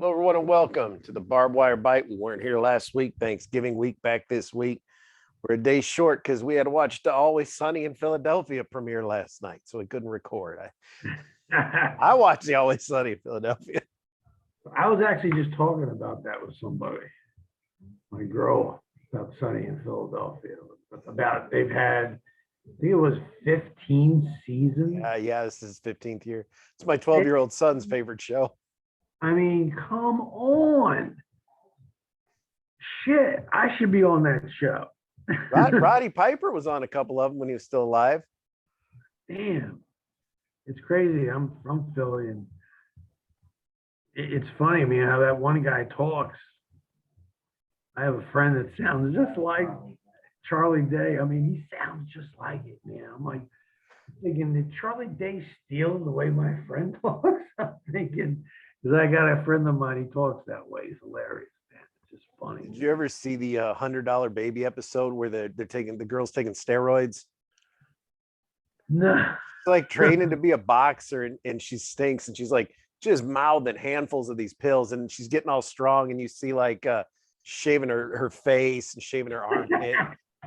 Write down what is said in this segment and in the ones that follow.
Hello, everyone, and welcome to the Barbed Wire Bite. We weren't here last week. Thanksgiving week back this week. We're a day short because we had to watch the Always Sunny in Philadelphia premiere last night, so we couldn't record. I watched the Always Sunny in Philadelphia. I was actually just talking about that with somebody, my girl, about Sunny in Philadelphia. About they've had, I think it was 15 seasons. Yeah, this is 15th year. It's my 12-year-old son's favorite show. I mean, come on. Shit, I should be on that show. Roddy Piper was on a couple of them when he was still alive. Damn, it's crazy. I'm from Philly, and it's funny, man, how that one guy talks. I have a friend that sounds just like Charlie Day. I mean, he sounds just like it, man. I'm like thinking, did Charlie Day steal the way my friend talks? I'm thinking, because I got a friend of mine, he talks that way. He's hilarious, man. It's just funny. Did you ever see the $100 Baby episode where they're taking the girls taking steroids? No. It's like training to be a boxer, and she stinks, and she's like just mouthing handfuls of these pills, and she's getting all strong, and you see like shaving her face and shaving her armpit,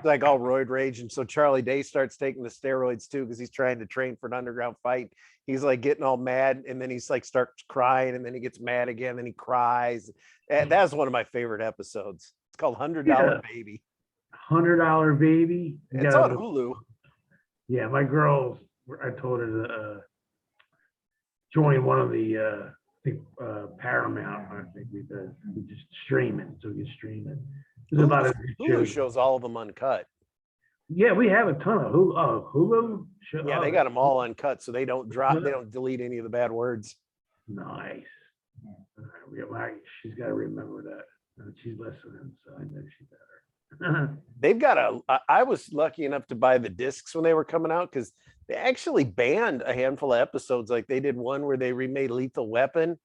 like all roid rage. And so Charlie Day starts taking the steroids too because he's trying to train for an underground fight. He's like getting all mad, and then he's like starts crying, and then he gets mad again, then he cries. And that's one of my favorite episodes. It's called $100 Baby. $100 Baby. It's on Hulu. Yeah, my girls, I told her to join one of the Paramount. I think we just stream it, so we can stream it. There's a lot of Hulu shows all of them uncut. Yeah, we have a ton of Hulu. Yeah, they got them all uncut, so they don't delete any of the bad words. Nice. She's got to remember that. She's listening, so I know she better. They've got I was lucky enough to buy the discs when they were coming out because they actually banned a handful of episodes. Like they did one where they remade Lethal Weapon,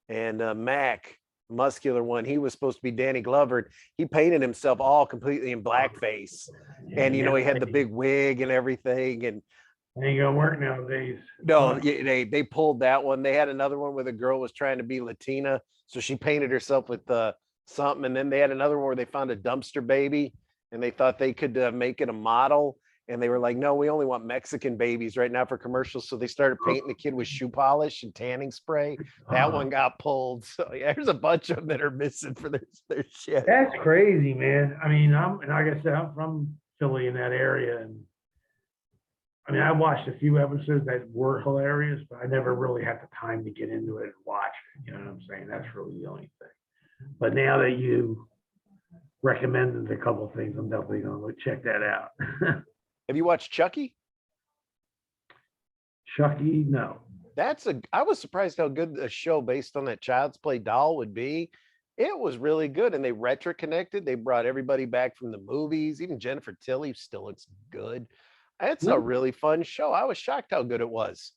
and Mac, muscular one, he was supposed to be Danny Glover. He painted himself all completely in blackface, and he had the big wig and everything. And ain't gonna work nowadays. No, they pulled that one. They had another one where the girl was trying to be Latina, so she painted herself with something. And then they had another one where they found a dumpster baby, and they thought they could make it a model. And they were like, no, we only want Mexican babies right now for commercials. So they started painting the kid with shoe polish and tanning spray. That one got pulled. So yeah, there's a bunch of them that are missing for their shit. That's crazy, man. I mean, like I said, I'm from Philly in that area. And I mean, I watched a few episodes that were hilarious, but I never really had the time to get into it and watch it. You know what I'm saying? That's really the only thing. But now that you recommended a couple of things, I'm definitely going to check that out. Have you watched Chucky? Chucky, no. I was surprised how good a show based on that Child's Play doll would be. It was really good, and they retro connected. They brought everybody back from the movies. Even Jennifer Tilly still looks good. It's a really fun show. I was shocked how good it was.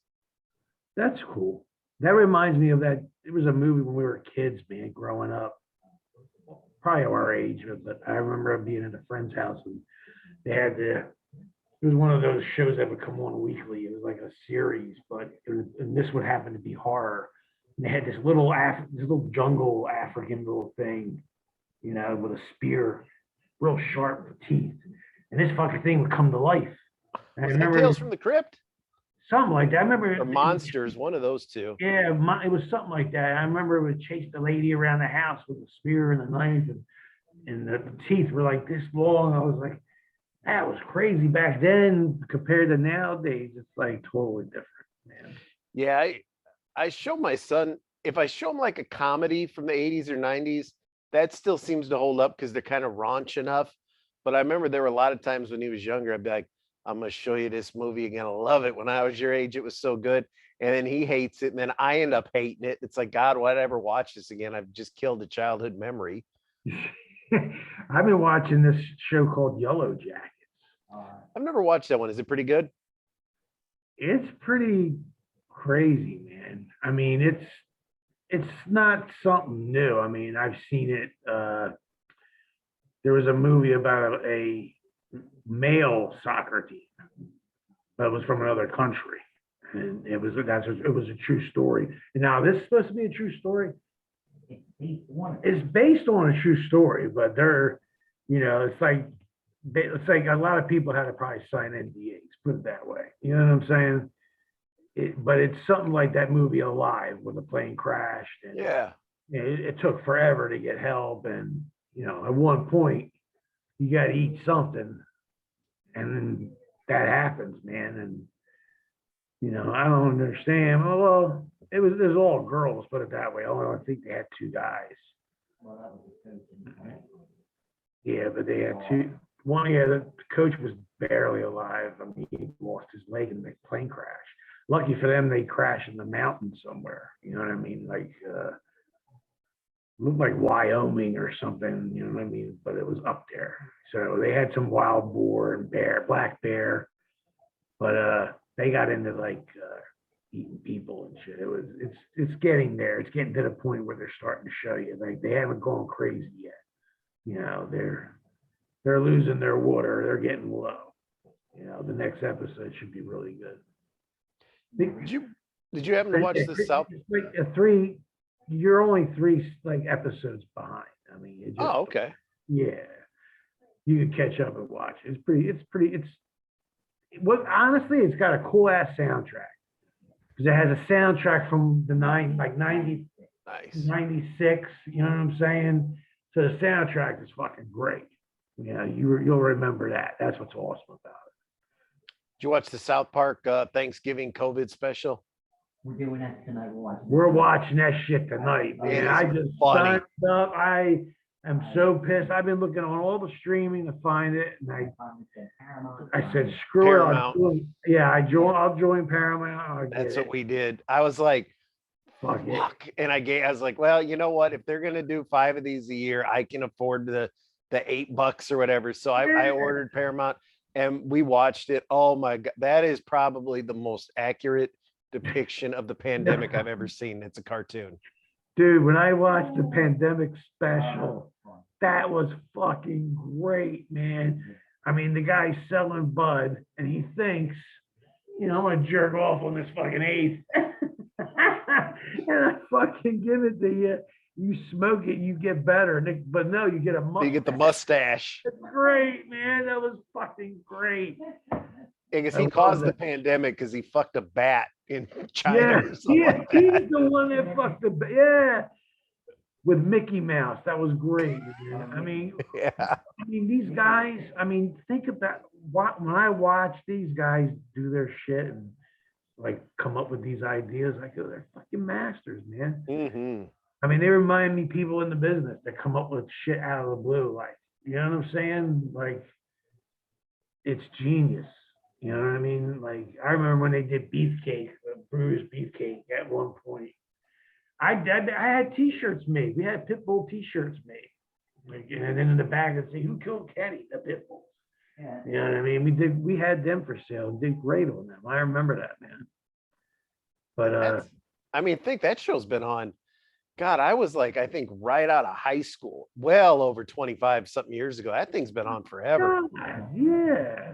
That's cool. That reminds me of that. It was a movie when we were kids, man, growing up, probably our age. But I remember being at a friend's house, and they had it was one of those shows that would come on weekly. It was like a series, and this would happen to be horror. And they had this little jungle African little thing, with a spear, real sharp teeth. And this fucking thing would come to life. And I remember Tales from the Crypt? Something like that. I remember or Monsters, one of those two. Yeah, it was something like that. I remember it would chase the lady around the house with a spear and a knife, and the teeth were like this long. I was like, that was crazy back then compared to nowadays. It's like totally different, man. Yeah, I show my son, if I show him like a comedy from the 80s or 90s, that still seems to hold up because they're kind of raunch enough. But I remember there were a lot of times when he was younger, I'd be like, I'm going to show you this movie. You're going to love it. When I was your age, it was so good. And then he hates it. And then I end up hating it. It's like, God, why'd I ever watch this again? I've just killed a childhood memory. I've been watching this show called Yellow Jackets. I've never watched that one. Is it pretty good? It's pretty crazy, man. I mean, it's not something new. I mean, I've seen it. There was a movie about a male soccer team that was from another country, and it was a true story. And now this is supposed to be a true story. It's based on a true story, but they're, it's like a lot of people had to probably sign NDAs, put it that way. You know what I'm saying? But it's something like that movie Alive, where the plane crashed, and Yeah. it took forever to get help, and at one point you got to eat something, and then that happens, man, and I don't understand. Well, there's all girls, put it that way. I think they had two guys. Yeah, but they had two. One, yeah, the coach was barely alive. I mean, he lost his leg in the plane crash. Lucky for them, they crashed in the mountains somewhere. You know what I mean? Like, looked like Wyoming or something. You know what I mean? But it was up there. So they had some wild boar and black bear, but they got into like eating people and shit. It's getting there. It's getting to the point where they're starting to show you, like, they haven't gone crazy yet. They're losing their water. They're getting low. The next episode should be really good. Did you happen to watch the South? It's like you're only three like episodes behind. I mean, okay. Yeah, you can catch up and watch. Honestly, it's got a cool ass soundtrack, because it has a soundtrack from the 90, Nice. 96. You know what I'm saying? So the soundtrack is fucking great. You'll remember that. That's what's awesome about it. Did you watch the South Park Thanksgiving COVID special? We're doing that tonight. We're watching that shit tonight, man. I just signed up. I am so pissed. I've been looking on all the streaming to find it, and I said, screw Paramount. it. I'll join Paramount. That's what we did. I was like, fuck it. And I was like, well, you know what? If they're gonna do 5 of these a year, I can afford the $8 or whatever. So I ordered Paramount, and we watched it. Oh my God, that is probably the most accurate depiction of the pandemic I've ever seen. It's a cartoon. Dude, when I watched the pandemic special, that was fucking great, man. I mean, the guy's selling bud, and he thinks, I'm gonna jerk off on this fucking eighth. And I fucking give it to you. You smoke it, you get better. But no, you get a mustache. You get the mustache. It's great, man. That was fucking great. Because he caused the pandemic because he fucked a bat in China. Yeah, he's the one that fucked the bat. Yeah, with Mickey Mouse. That was great, man. I mean, these guys. I mean, think about when I watch these guys do their shit and like come up with these ideas. I go, they're fucking masters, man. Mm-hmm. I mean, they remind me people in the business that come up with shit out of the blue. Like, you know what I'm saying? Like, it's genius. You know what I mean? Like, I remember when they did Beefcake, Brewers Beefcake at one point. I had T-shirts made. We had Pitbull T-shirts made. Like, and then in the back, I'd say, who killed Kenny? The Pitbulls. Yeah. You know what I mean? We had them for sale and did great on them. I remember that, man. But think that show's been on. God, I was like, I think right out of high school, well over 25 something years ago. That thing's been on forever. Yeah.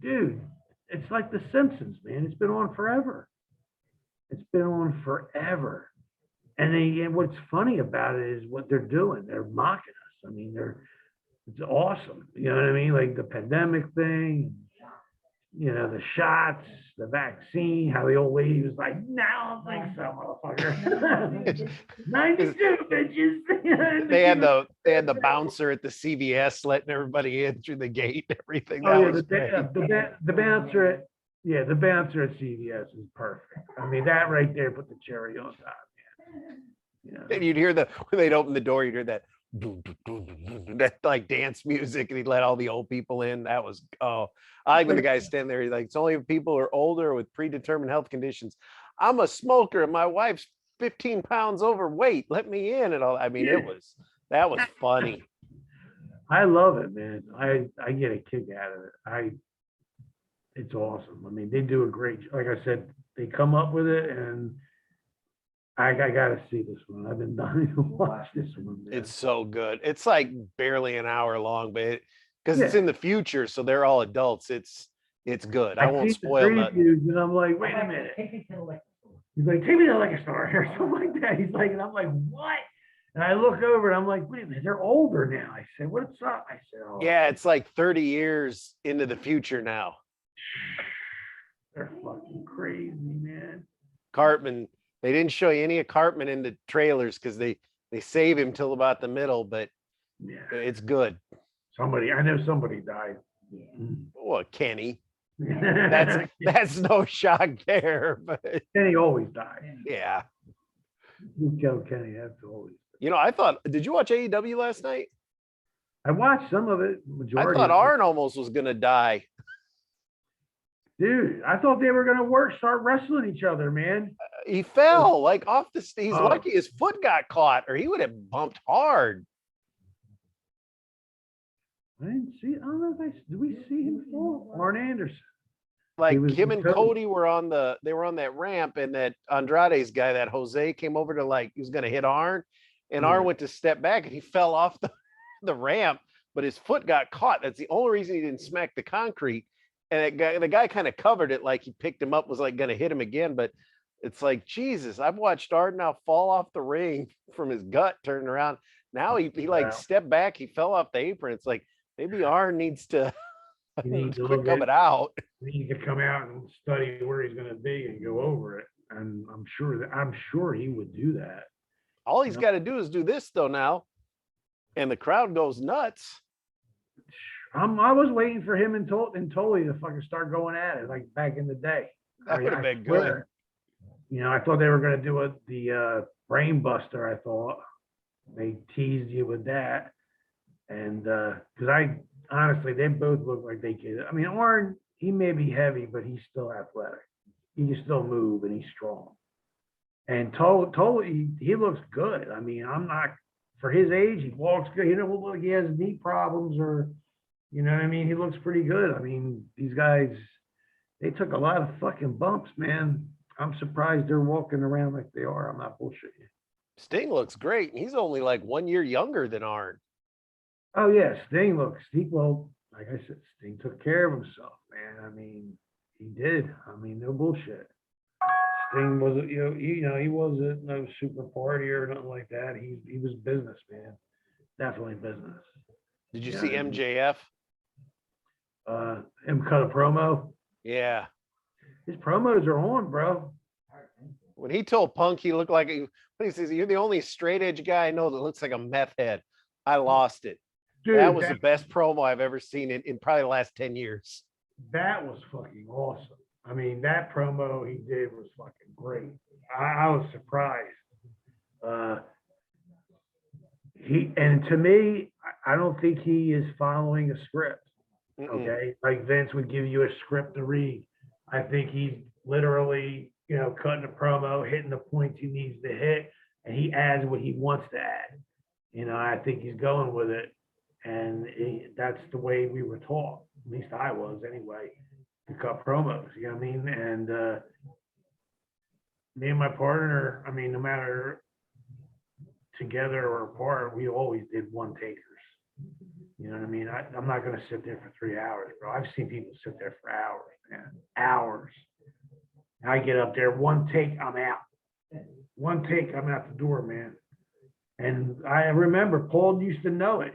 Dude, it's like The Simpsons, man. It's been on forever. It's been on forever. And what's funny about it is what they're doing. They're mocking us. I mean, it's awesome. You know what I mean? Like the pandemic thing, the shots, the vaccine, how the old lady was like, no, I don't think so, motherfucker. 92 bitches. They had the bouncer at the CVS letting everybody in through the gate and everything. The bouncer at CVS is perfect. I mean, that right there put the cherry on top, man. And you'd hear when they'd open the door, you'd hear that like dance music, and he'd let all the old people in. That was I like when the guys stand there. He's like, it's only people who are older with predetermined health conditions. I'm a smoker, and my wife's 15 pounds overweight. Let me in, and all. I mean, that was funny. I love it, man. I get a kick out of it. It's awesome. I mean, they do a great. Like I said, they come up with it, and I gotta see this one. I've been dying to watch this one. Man. It's so good. It's like barely an hour long, but because it's in the future, so they're all adults. It's good. I won't spoil that. And I'm like, wait a minute. He's like, take me to like a star or something like that. He's like, and I'm like, what? And I look over and I'm like, wait a minute, they're older now. I said, what's up? I said, oh, Yeah, it's like 30 years into the future now. they're fucking crazy, man. Cartman, they didn't show you any of Cartman in the trailers because they save him till about the middle, but Yeah. it's good. I know somebody died. Well, Kenny. That's no shock there, but Kenny always died. yeah. You kill Kenny, that's always. I thought, did you watch AEW last night? I watched some of it. I thought Arn almost was gonna die. Dude, I thought they were gonna start wrestling each other, man. He fell like off the stage. He's Oh. lucky his foot got caught, or he would have bumped hard. I didn't see. I don't know if did we see him fall? Arn Anderson. Like was him and Cody. Cody were on that ramp, and that Andrade's guy, that Jose, came over to he was gonna hit Arn, and Arn went to step back and he fell off the ramp, but his foot got caught. That's the only reason he didn't smack the concrete. And the guy kind of covered it, like he picked him up, was like gonna hit him again. But it's like, Jesus, I've watched Arn now fall off the ring from his gut turning around. Now he stepped back, he fell off the apron. It's like maybe Arn needs to quit coming out. He could come out and study where he's gonna be and go over it. And I'm sure he would do that. All he's got to do is do this though now, and the crowd goes nuts. I was waiting for him and Tully to fucking start going at it like back in the day. That would have been good. I thought they were gonna do the brain buster. I thought they teased you with that, and because honestly, they both look like they could. I mean, Arn, he may be heavy, but he's still athletic. He can still move and he's strong. And Tully, he looks good. I mean, I'm not, for his age, he walks good. He doesn't look like he has knee problems or, you know what I mean? He looks pretty good. I mean, these guys, they took a lot of fucking bumps, man. I'm surprised they're walking around like they are. I'm not bullshitting you. Sting looks great. He's only like 1 year younger than Arn. Oh yeah, Sting, well, like I said, Sting took care of himself, man. I mean, he did. I mean, no bullshit. Sting wasn't, he wasn't no super party or nothing like that. He was business, man. Definitely business. Did you see MJF? Him cut a promo. Yeah. His promos are on, bro. When he told Punk he looked like he says, "You're the only straight edge guy I know that looks like a meth head," I lost it. Dude, that was the best promo I've ever seen in probably the last 10 years. That was fucking awesome. I mean, that promo he did was fucking great. I was surprised. And to me, I don't think he is following a script. Okay, like Vince would give you a script to read. I think he's literally, cutting a promo, hitting the points he needs to hit, and he adds what he wants to add. I think he's going with it, and that's the way we were taught. At least I was, anyway, to cut promos. You know what I mean? And me and my partner, I mean, no matter together or apart, we always did one takers. You know what I mean? I'm not going to sit there for 3 hours, bro. I've seen people sit there for hours, man. Hours. I get up there, one take, I'm out. One take, I'm out the door, man. And I remember Paul used to know it.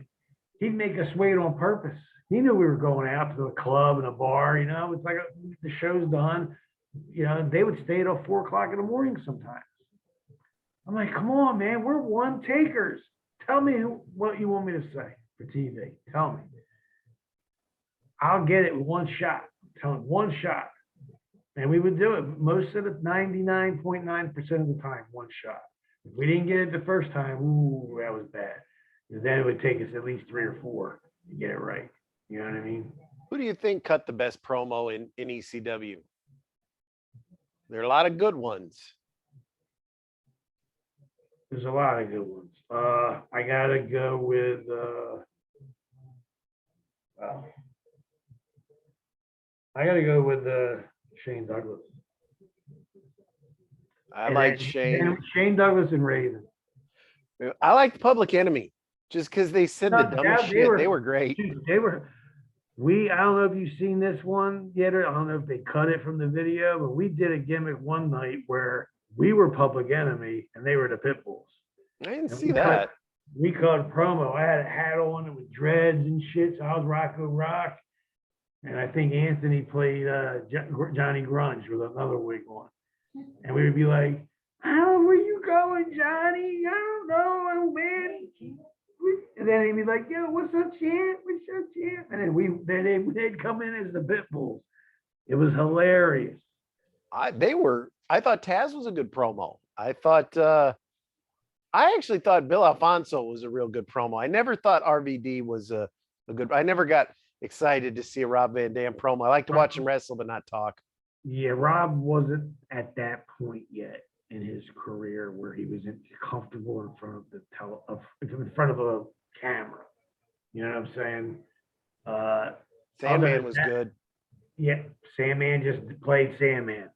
He'd make us wait on purpose. He knew we were going out to the club and a bar, It's like the show's done. They would stay till 4 o'clock in the morning sometimes. I'm like, come on, man, we're one takers. Tell me what you want me to say for TV. Tell me. I'll get it with one shot. Tell him one shot. And we would do it most of the 99.9% of the time, one shot. If we didn't get it the first time, ooh, that was bad. Then it would take us at least 3 or 4 to get it right. You know what I mean? Who do you think cut the best promo in ECW? There are a lot of good ones. There's a lot of good ones. I gotta go with Shane Douglas. I like Shane. Shane Douglas and Raven. I liked Public Enemy just because they said the dumbest shit. They were great. Dude, I don't know if you've seen this one yet, or I don't know if they cut it from the video, but we did a gimmick one night where we were Public Enemy and they were the Pitbulls. I didn't And see that. we cut a promo. I had a hat on with dreads and shit. So I was Rocco Rock. And I think Anthony played Johnny Grunge with another wig on. And we would be like, "How were you going, Johnny? I don't know, man." And then he'd be like, "Yo, what's up, champ? What's up, champ?" And then they'd come in as the Pitbulls. It was hilarious. I thought Taz was a good promo. I actually thought Bill Alfonso was a real good promo. I never thought RVD was a good. I never got excited to see a Rob Van Dam promo. I like to watch him wrestle, but not talk. Yeah, Rob wasn't at that point yet in his career where he was comfortable in front of in front of a camera. You know what I'm saying? Sandman was good. Yeah, Sandman just played Sandman.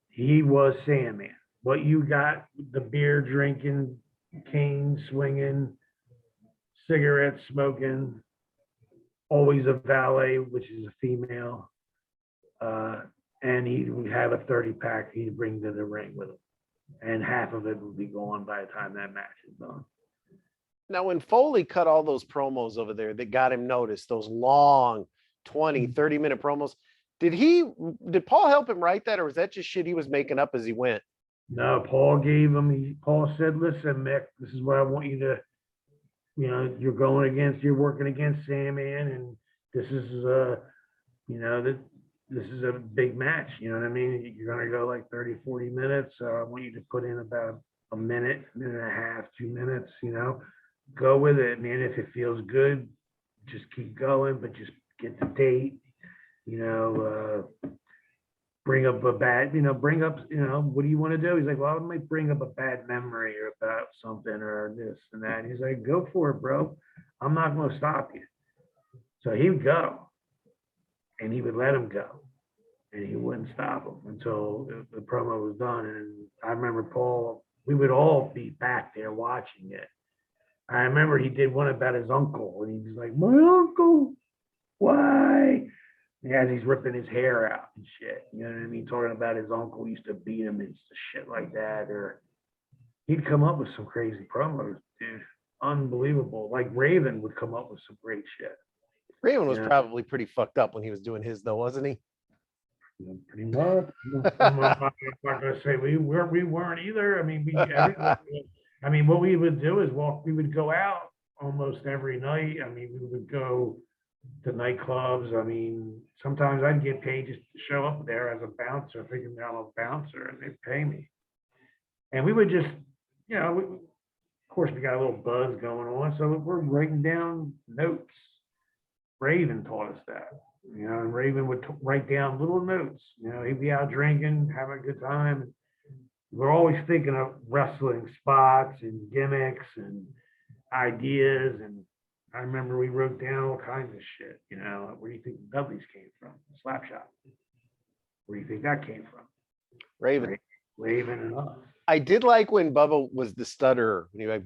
He was Sandman. What you got, the beer drinking, cane swinging, cigarette smoking, always a valet, which is a female. And he would have a 30-pack he'd bring to the ring with him. And half of it would be gone by the time that match is done. Now, when Foley cut all those promos over there that got him noticed, those long 20, 30-minute promos, did Paul help him write that, or was that just shit he was making up as he went? No, Paul said, "Listen, Mick, this is what I want you to, you're working against Sandman, and this is this is a big match, you know what I mean? You're going to go like 30, 40 minutes. So I want you to put in about a minute and a half, 2 minutes, go with it, man. If it feels good, just keep going, but just get the date, bring up a bad, what do you want to do?" He's like, "Well, I might bring up a bad memory or about something or this and that." And he's like, "Go for it, bro. I'm not going to stop you." So he would go. And he would let him go, and he wouldn't stop him until the promo was done. And I remember Paul, we would all be back there watching it. I remember he did one about his uncle, and he was like, "My uncle, why?" And as he's ripping his hair out and shit, you know what I mean? Talking about his uncle used to beat him and shit like that. Or he'd come up with some crazy promos, dude. Unbelievable. Like Raven would come up with some great shit. Raven was probably pretty fucked up when he was doing his, though, wasn't he? Pretty much. I'm not going to say we weren't either. I mean, what we would do is we would go out almost every night. I mean, we would go to nightclubs. I mean, sometimes I'd get paid just to show up there as a bouncer, thinking I'm a bouncer, and they'd pay me. And we would just, of course, we got a little buzz going on, so we're writing down notes. Raven taught us that, and Raven would write down little notes. He'd be out drinking, having a good time. We're always thinking of wrestling spots and gimmicks and ideas. And I remember we wrote down all kinds of shit. Where do you think the Dudleys came from? Slapshot. Where do you think that came from? Raven. Raven and us. I did like when Bubba was the stutterer. When he like,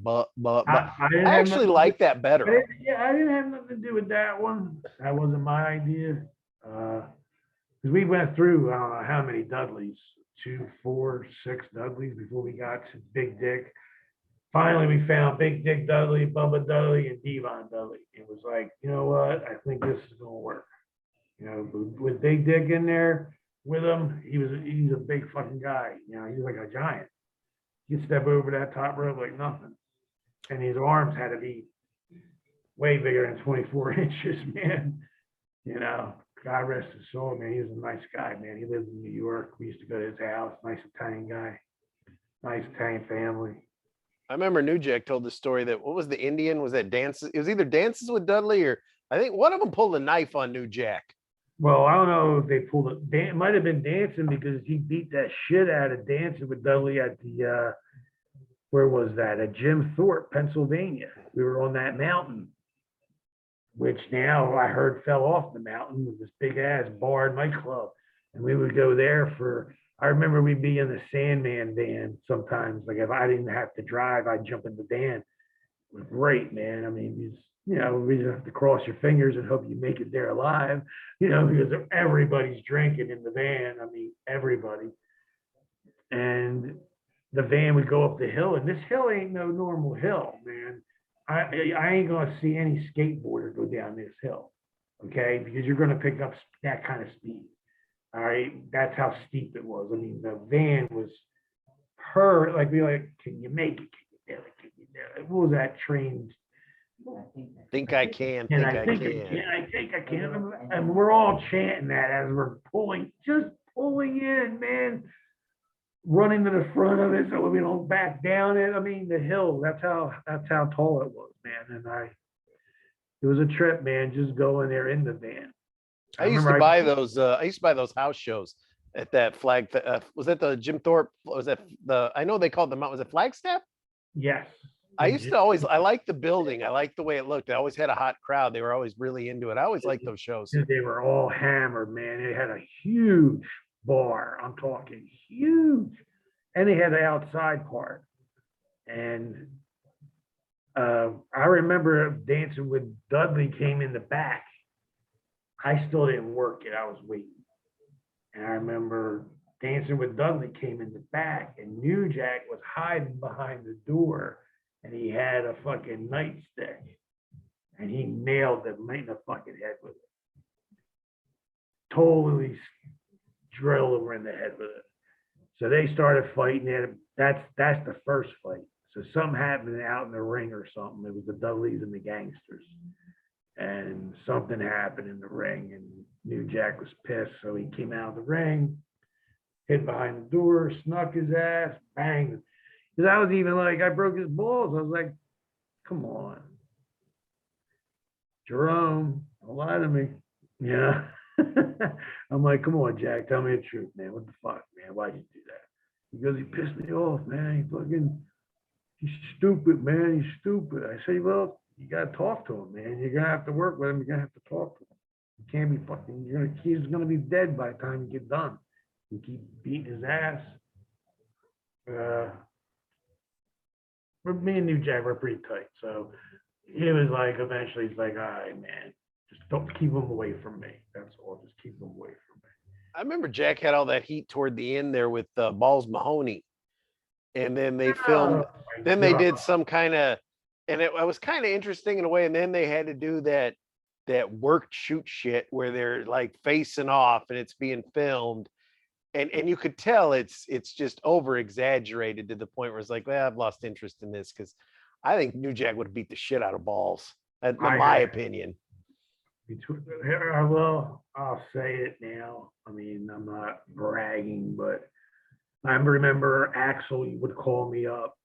I actually like that better. I didn't have nothing to do with that one. That wasn't my idea. Because we went through, I don't know how many Dudleys, 2, 4, 6 Dudleys before we got to Big Dick. Finally, we found Big Dick Dudley, Bubba Dudley, and Devon Dudley. It was like, you know what? I think this is going to work. With Big Dick in there with him, he's a big fucking guy. He's like a giant. You step over that top rope like nothing. And his arms had to be way bigger than 24 inches, man. God rest his soul, man. He was a nice guy, man. He lived in New York. We used to go to his house. Nice Italian guy. Nice Italian family. I remember New Jack told the story that, what was the Indian? Was that dances? It was either Dances with Dudley, or I think one of them pulled a knife on New Jack. Well, I don't know if they pulled it. It might have been Dancing, because he beat that shit out of Dancing with Dudley at the, where was that? At Jim Thorpe, Pennsylvania. We were on that mountain, which now I heard fell off the mountain with this big ass bar nightclub. And we would go there I remember we'd be in the Sandman van sometimes. Like if I didn't have to drive, I'd jump in the van. It was great, man. I mean, we just have to cross your fingers and hope you make it there alive, because everybody's drinking in the van. I mean, everybody. and the van would go up the hill, and this hill ain't no normal hill, man. I ain't gonna see any skateboarder go down this hill, okay? Because you're gonna pick up that kind of speed. All right, that's how steep it was. I mean, the van was like we like, can you make it? Can you do it? Can you do it? What was that train? Think I can. And Think I I think I can. can. I think I can. And we're all chanting that as we're just pulling in, man, running to the front of it so we don't back down it. I mean, the hill. That's how tall it was, man. And it was a trip, man. Just going there in the van. I used to buy those. I used to buy those house shows at that was that the Jim Thorpe? Was that the? I know they called them out. Was it Flagstaff? Yes. I used to always. I liked the building. I liked the way it looked. They always had a hot crowd. They were always really into it. I always liked those shows. They were all hammered, man. They had a huge bar. I'm talking huge, and they had the outside part. And I remember dancing with Dudley came in the back. I still didn't work it. I was waiting. And I remember dancing with Dudley came in the back, and New Jack was hiding behind the door, and he had a fucking nightstick, and he nailed him right in the fucking head with it. Totally drilled him in the head with it. So they started fighting it. That's the first fight. So something happened out in the ring or something. It was the Dudleys and the Gangsters. And something happened in the ring, and New Jack was pissed. So he came out of the ring, hid behind the door, snuck his ass, banged. Because I was even like, I broke his balls. I was like, come on. Jerome, don't lie to me. Yeah. I'm like, come on, Jack, tell me the truth, man. What the fuck, man? Why'd you do that? He goes, he pissed me off, man. He's stupid, man. He's stupid. I say, well, you gotta talk to him, man. You're gonna have to work with him. You're gonna have to talk to him. You can't be fucking. He's gonna be dead by the time you get done. You keep beating his ass. Me and New Jack were pretty tight, so he was like, eventually, he's like, all right, man, just don't keep him away from me. That's all. Just keep him away from me. I remember Jack had all that heat toward the end there with Balls Mahoney, and then they filmed. Then they did some kind of. And it was kind of interesting in a way. And then they had to do that work shoot shit where they're like facing off and it's being filmed. And you could tell it's just over exaggerated to the point where it's like, well, I've lost interest in this because I think New Jack would have beat the shit out of Balls. That's my opinion. Well, I'll say it now. I mean, I'm not bragging, but I remember Axel would call me up.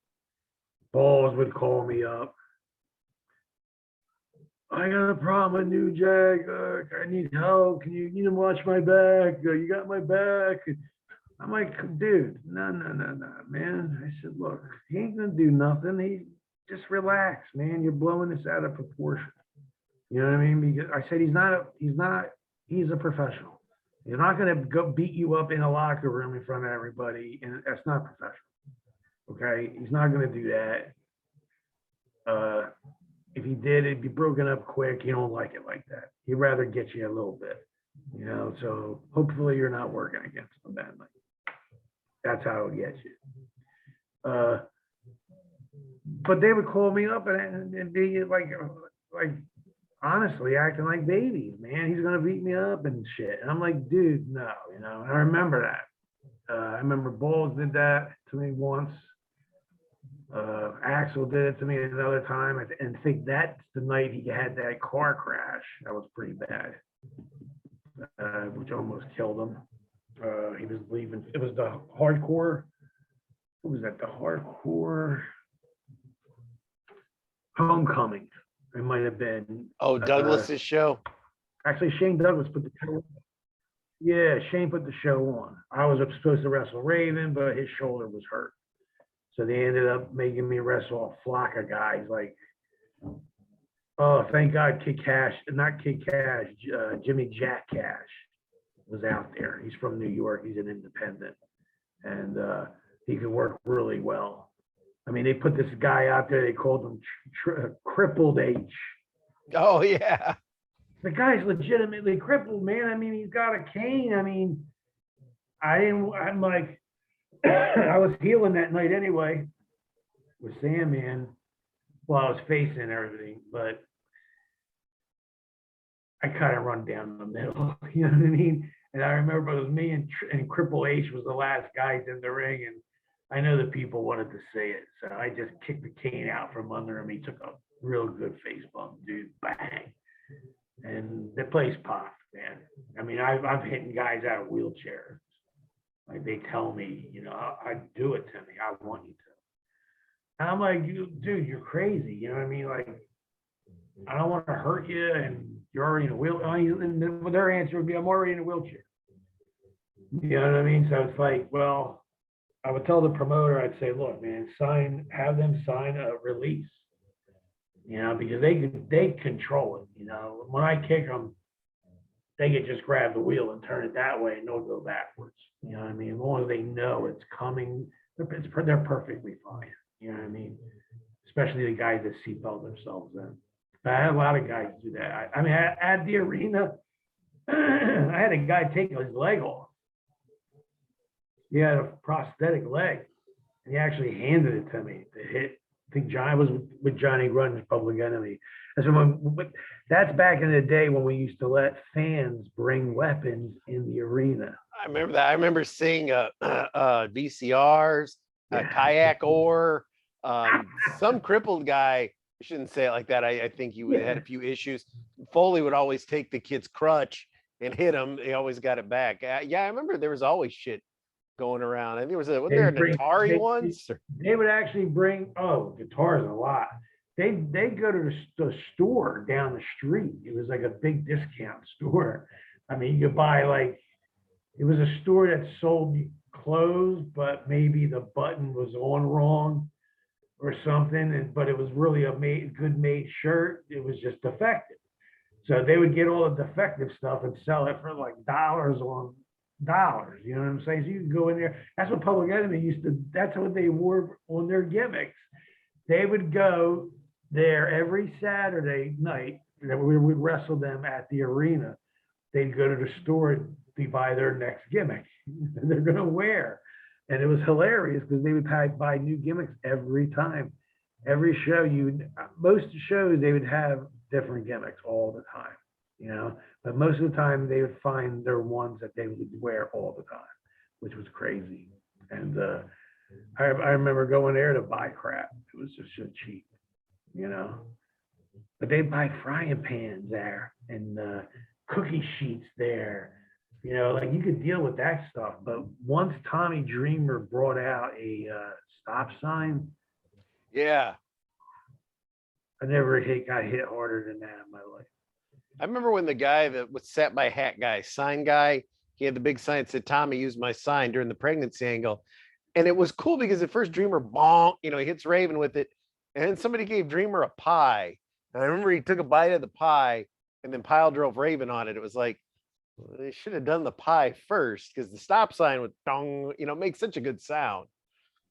Balls would call me up. I got a problem with New Jack. I need help. Can you watch my back? You got my back. I'm like, dude, no, man. I said, look, he ain't gonna do nothing. He just relax, man. You're blowing this out of proportion. You know what I mean? Because I said he's a professional. He's not gonna go beat you up in a locker room in front of everybody, and that's not professional. Okay, he's not going to do that. If he did, it'd be broken up quick. He don't like it like that. He'd rather get you a little bit, you know. So hopefully you're not working against him badly. That's how it gets you. But they would call me up and be like honestly acting like babies, man. He's gonna beat me up and shit. And I'm like, dude, no, you know. And I remember that. I remember Balls did that to me once. Axel did it to me another time, and I think that's the night he had that car crash. That was pretty bad, which almost killed him. He was leaving. It was the hardcore. What was that? The hardcore homecoming. It might have been. Oh, Douglas's show. Actually, Shane Douglas put the show on. Yeah, Shane put the show on. I was supposed to wrestle Raven, but his shoulder was hurt. So they ended up making me wrestle a flock of guys like, oh, thank God Jimmy Jack Cash was out there. He's from New York. He's an independent. And he could work really well. I mean, they put this guy out there. They called him Crippled H. Oh, yeah. The guy's legitimately crippled, man. I mean, he's got a cane. I mean, I'm like, I was healing that night anyway with Sandman. Well, I was facing and everything, but I kind of run down the middle. You know what I mean? And I remember it was me and Cripple H was the last guys in the ring, and I know the people wanted to say it, so I just kicked the cane out from under him. He took a real good face bump, dude, bang, and the place popped, man. I mean, I'm hitting guys out of wheelchairs. Like they tell me, you know, I do it to me. I want you to. And I'm like, dude, you're crazy. You know what I mean? Like, I don't want to hurt you, and you're already in a wheel. And their answer would be, I'm already in a wheelchair. You know what I mean? So it's like, well, I would tell the promoter, I'd say, look, man, have them sign a release. You know, because they control it. You know, when I kick them, they can just grab the wheel and turn it that way, and they'll go backwards. You know what I mean? As long as they know it's coming, they're perfectly fine. You know what I mean? Especially the guys that seatbelt themselves in. I had a lot of guys do that. I mean, at the arena, I had a guy take his leg off. He had a prosthetic leg, and he actually handed it to me to hit. I think Johnny was with Johnny Grunge, Public Enemy. That's back in the day when we used to let fans bring weapons in the arena. I remember that. I remember seeing VCRs, kayak oar, some crippled guy. I shouldn't say it like that. I think he had a few issues. Foley would always take the kid's crutch and hit him. He always got it back. Yeah, I remember there was always shit going around. I think wasn't there an Atari once? They would actually bring guitars a lot. They go to the store down the street. It was like a big discount store. I mean, you could buy it was a store that sold clothes, but maybe the button was on wrong or something. But it was really a good made shirt. It was just defective. So they would get all the defective stuff and sell it for like dollars on dollars. You know what I'm saying? So you can go in there. That's what Public Enemy used to. That's what they wore on their gimmicks. They would go there every Saturday night. We would wrestle them at the arena. They'd go to the store to buy their next gimmick they're going to wear. And it was hilarious because they would buy new gimmicks every time. Every show, most shows, they would have different gimmicks all the time, you know. But most of the time, they would find their ones that they would wear all the time, which was crazy. And I remember going there to buy crap. It was just so cheap, you know. But they buy frying pans there and cookie sheets there. You know, like you could deal with that stuff. But once Tommy Dreamer brought out a stop sign, yeah, I never got hit harder than that in my life. I remember when the guy that was Sat by Hat guy, sign guy, he had the big sign that said, Tommy used my sign during the pregnancy angle. And it was cool because at first Dreamer bonk, you know, he hits Raven with it. And then somebody gave Dreamer a pie. And I remember he took a bite of the pie and then pile drove Raven on it. It was like, they should have done the pie first because the stop sign would dong, you know, makes such a good sound.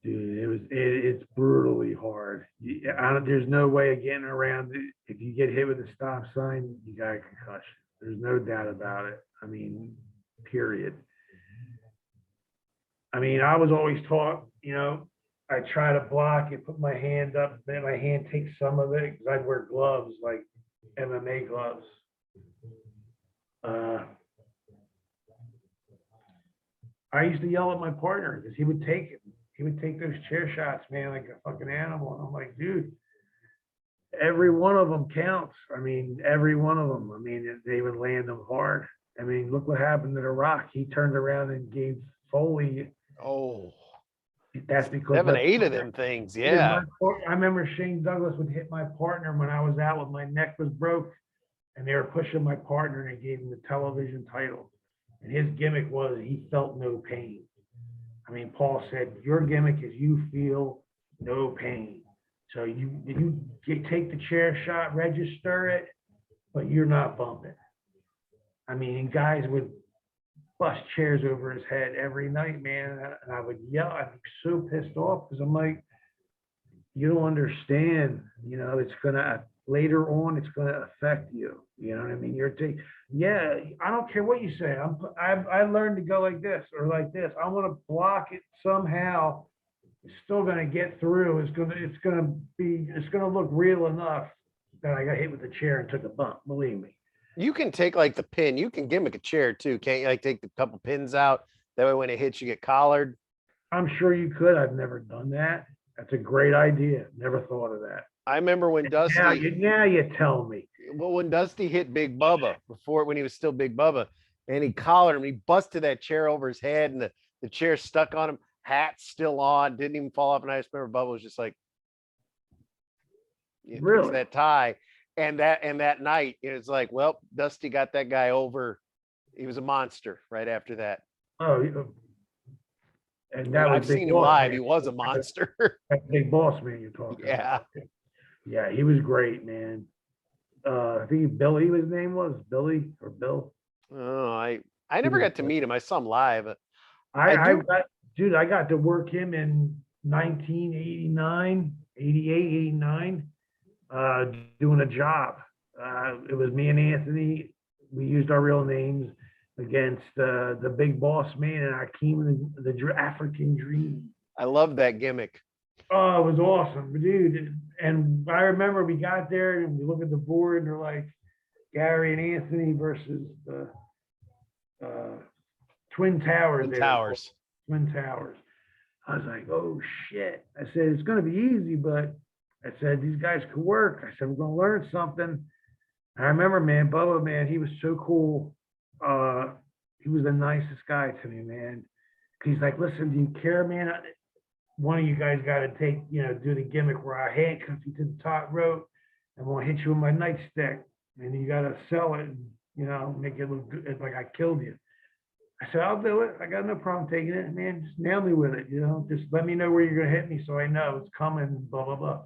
Dude, it's brutally hard. There's no way of getting around it. If you get hit with a stop sign, you got a concussion. There's no doubt about it. I mean, period. I mean, I was always taught, you know, I try to block it, put my hand up, then my hand takes some of it because I'd wear gloves like MMA gloves. I used to yell at my partner because he would take it. He would take those chair shots, man, like a fucking animal. And I'm like, dude, every one of them counts. I mean, every one of them. I mean, they would land them hard. I mean, look what happened to The Rock. He turned around and gave Foley. Oh, that's because 7, 8 of them things. Yeah. I remember Shane Douglas would hit my partner when I was out when my neck was broke, and they were pushing my partner and gave him the television title. And his gimmick was he felt no pain. I mean, Paul said, your gimmick is you feel no pain. So you take the chair shot, register it, but you're not bumping. I mean, guys would bust chairs over his head every night, man. And I would yell. I'd be so pissed off because I'm like, you don't understand. You know, it's going to later on, it's going to affect you. You know what I mean? Yeah, I don't care what you say. I learned to go like this or like this. I'm going to block it somehow. It's still going to get through. It's going to look real enough that I got hit with the chair and took a bump. Believe me. You can take like the pin, you can gimmick a chair too. Can't you like take the couple pins out? That way when it hits, you get collared. I'm sure you could. I've never done that. That's a great idea. Never thought of that. I remember when Now you tell me. when Dusty hit Big Bubba when he was still Big Bubba, and he collared him, he busted that chair over his head, and the chair stuck on him, hat still on, didn't even fall off. And I just remember Bubba was just like, Really? that tie. And that night, it was like, well, Dusty got that guy over. He was a monster right after that. Oh, and that was I've seen him live. He was a monster. That Big Boss Man you're talking Yeah. about. Yeah, he was great, man. I think Billy, his name was Billy or Bill. Oh, I never got to meet him. I saw him live. I got to work him in 1989, 88, 89, doing a job. It was me and Anthony. We used our real names against the Big Boss Man and Akeem, the African Dream. I love that gimmick. Oh, it was awesome, dude. And I remember we got there and we look at the board and they're like Gary and Anthony versus the Twin Towers. Twin Towers. I was like, oh shit. I said, it's going to be easy, but I said, these guys could work. I said, we're going to learn something. I remember, man, Bubba, man, he was so cool. He was the nicest guy to me, man. He's like, listen, do you care, man? One of you guys got to do the gimmick where I handcuff you to the top rope and I'm going to hit you with my nightstick. And you got to sell it and, make it look good, like I killed you. I said, I'll do it. I got no problem taking it, man. Just nail me with it, Just let me know where you're going to hit me so I know it's coming, blah, blah, blah.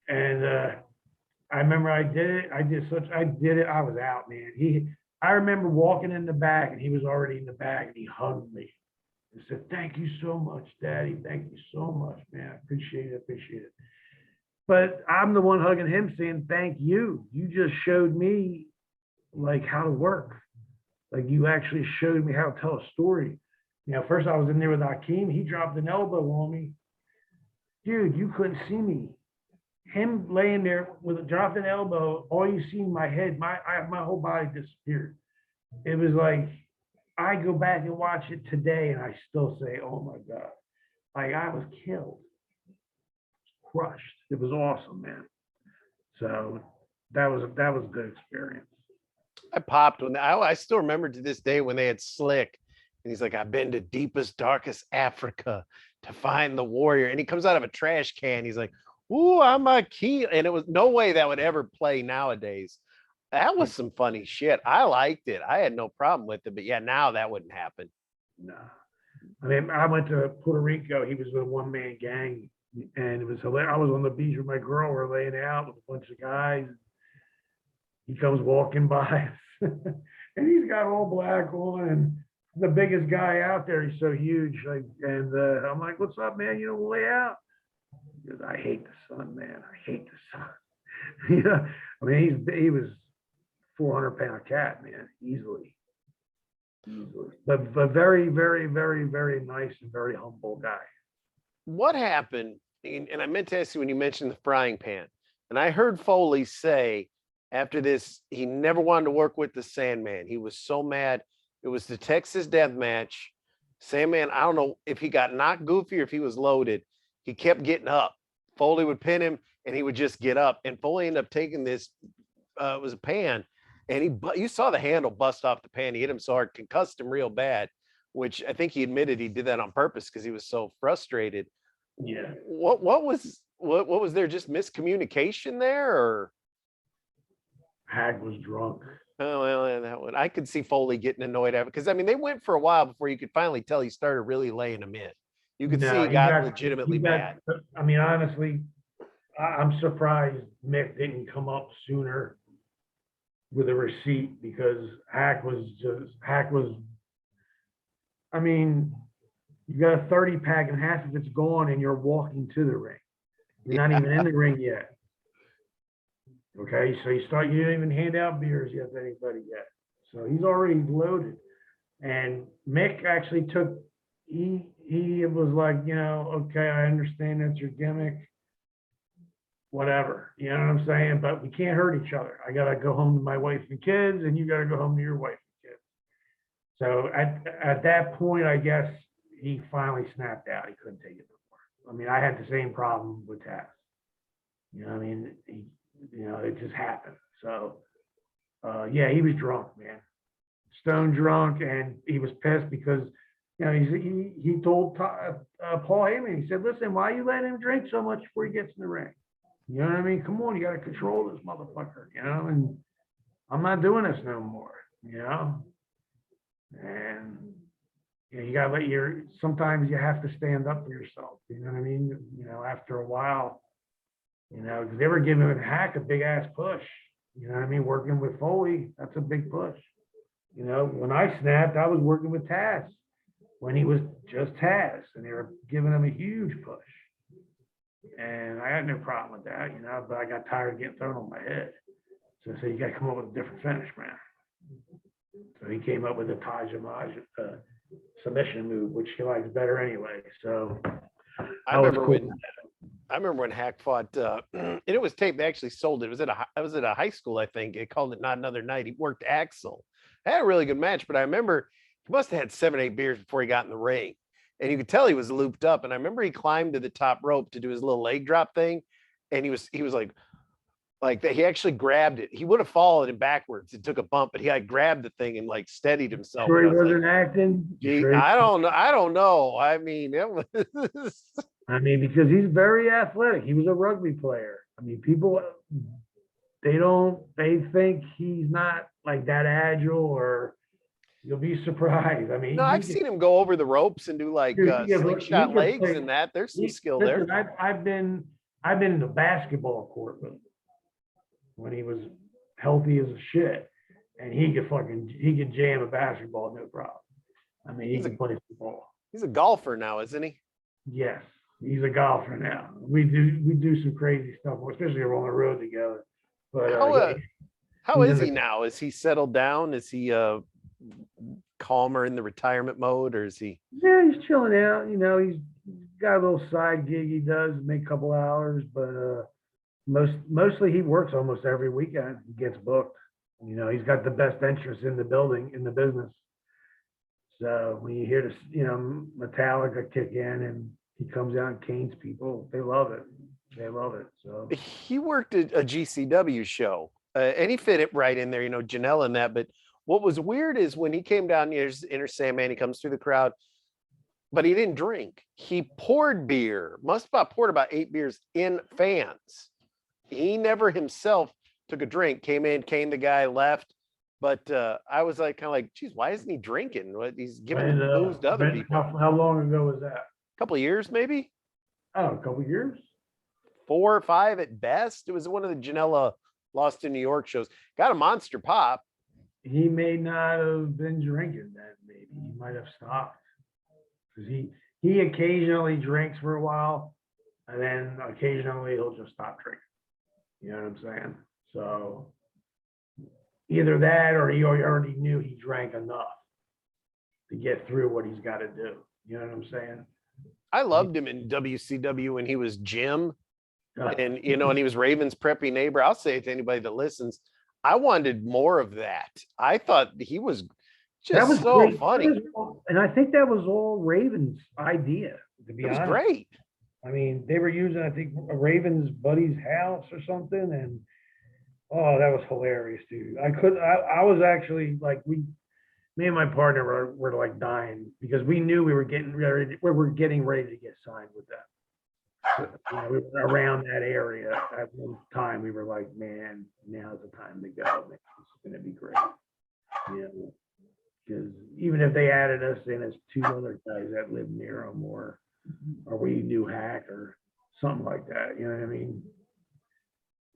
And I remember I did it. I did it. I was out, man. I remember walking in the back and he was already in the back and he hugged me. I said, thank you so much, Daddy. Thank you so much, man. I appreciate it. But I'm the one hugging him saying, thank you. You just showed me like how to work. Like you actually showed me how to tell a story. First I was in there with Akeem. He dropped an elbow on me. Dude, you couldn't see me. Him laying there with a dropped an elbow, all you see in my head, my whole body disappeared. It was like, I go back and watch it today and I still say, oh my God, like I was killed, crushed. It was awesome, man. So that was a good experience. I popped when I still remember to this day when they had Slick and he's like, I've been to deepest, darkest Africa to find the warrior. And he comes out of a trash can. He's like, ooh, I'm a key. And it was no way that would ever play nowadays. That was some funny shit. I liked it. I had no problem with it. But yeah, now that wouldn't happen. No. I mean, I went to Puerto Rico. He was a one-man gang. And it was hilarious. I was on the beach with my girl. We're laying out with a bunch of guys. He comes walking by. And he's got all black on. And the biggest guy out there. He's so huge. And I'm like, what's up, man? We'll lay out. He goes, I hate the sun, man. I hate the sun. I mean, he was 400-pound cat, man, easily. But very, very, very, very nice and very humble guy. What happened? And I meant to ask you when you mentioned the frying pan. And I heard Foley say after this, he never wanted to work with the Sandman. He was so mad. It was the Texas Death Match. Sandman, I don't know if he got knocked goofy or if he was loaded. He kept getting up. Foley would pin him and he would just get up. And Foley ended up taking this, it was a pan. And you saw the handle bust off the pan. He hit him so hard, concussed him real bad, which I think he admitted he did that on purpose because he was so frustrated. Yeah. What was there? Just miscommunication there, or Hag was drunk. Oh well, that one I could see Foley getting annoyed at it because I mean they went for a while before you could finally tell he started really laying them in. You could see he got legitimately mad. I mean, honestly, I'm surprised Mick didn't come up sooner with a receipt because Hack was. I mean, you got a 30-pack and half of it's gone, and you're walking to the ring. You're not even in the ring yet. Okay, so you didn't even hand out beers yet to anybody yet. So he's already loaded. And Mick actually he was like, okay, I understand that's your gimmick, whatever, you know what I'm saying? But we can't hurt each other. I gotta go home to my wife and kids, and you gotta go home to your wife and kids. So at that point, I guess he finally snapped out. He couldn't take it no more. I mean, I had the same problem with Taz. You know what I mean? It just happened. So yeah, he was drunk, man. Stone drunk, and he was pissed because he told Paul Heyman, he said, listen, why you let him drink so much before he gets in the ring? You know what I mean? Come on, you got to control this motherfucker, and I'm not doing this no more, and you got to sometimes you have to stand up for yourself, you know what I mean? After a while, because they were giving Hack a big ass push, you know what I mean? Working with Foley, that's a big push. When I snapped, I was working with Taz when he was just Taz, and they were giving him a huge push. And I had no problem with that, but I got tired of getting thrown on my head. So I said, you got to come up with a different finish, man. So he came up with a Taj submission move, which he likes better anyway. So I remember when Hack fought, and it was taped. They actually sold it. It was at a high school, I think. They called it Not Another Night. He worked Axel. They had a really good match, but I remember he must have had 7, 8 beers before he got in the ring. And you could tell he was looped up. And I remember he climbed to the top rope to do his little leg drop thing. And he was like that. He actually grabbed it. He would have fallen in backwards. It took a bump, but he had grabbed the thing and like steadied himself. Sure, he wasn't acting. I don't know. I don't know. I mean, it was. I mean, because he's very athletic. He was a rugby player. I mean, people, they think he's not like that agile, or you'll be surprised. I mean, no, I've seen him go over the ropes and do like slingshot legs and that. There's some skill there. I've been in the basketball court with him when he was healthy as a shit, and he could jam a basketball no problem. I mean, he can play football. He's a golfer now, isn't he? Yes, he's a golfer now. We do some crazy stuff, especially if we're on the road together. But how is he now? Is he settled down? Is he calmer in the retirement mode, or is he? Yeah, he's chilling out. He's got a little side gig he does, make a couple hours, but mostly he works almost every weekend. He gets booked. He's got the best interest in the business. So when you hear this, Metallica kick in and he comes out and canes people, they love it. They love it. So he worked at a GCW show, and he fit it right in there. Janela and that. But what was weird is when he came down, there's Inner Sandman. He comes through the crowd, but he didn't drink. He poured beer. Must have poured about 8 beers in fans. He never himself took a drink. Came in, caned the guy, left. But I was like, kind of like, geez, why isn't he drinking? He's giving booze to other people. How long ago was that? A couple of years, maybe. Oh, a couple of years. 4 or 5 at best. It was one of the Janela Lost in New York shows. Got a monster pop. He may not have been drinking then. Maybe he might have stopped, because he occasionally drinks for a while, and then occasionally he'll just stop drinking. You know what I'm saying? So either that, or he already knew he drank enough to get through what he's got to do. You know what I'm saying? I loved him in WCW when he was Jim, and and he was Raven's preppy neighbor. I'll say it to anybody that listens. I wanted more of that. I thought he was just so great. funny. And I think that was all Raven's idea, to be honest. It was great. I mean, they were using, I think, a Raven's buddy's house or something, and oh, that was hilarious, dude. I was actually like, me and my partner were like dying, because we knew we were getting ready to get signed with them. We were around that area at one time. We were like, man, now's the time to go. Man, it's going to be great. Because even if they added us in as 2 other guys that lived near them, or we knew Hack or something like that, you know what I mean?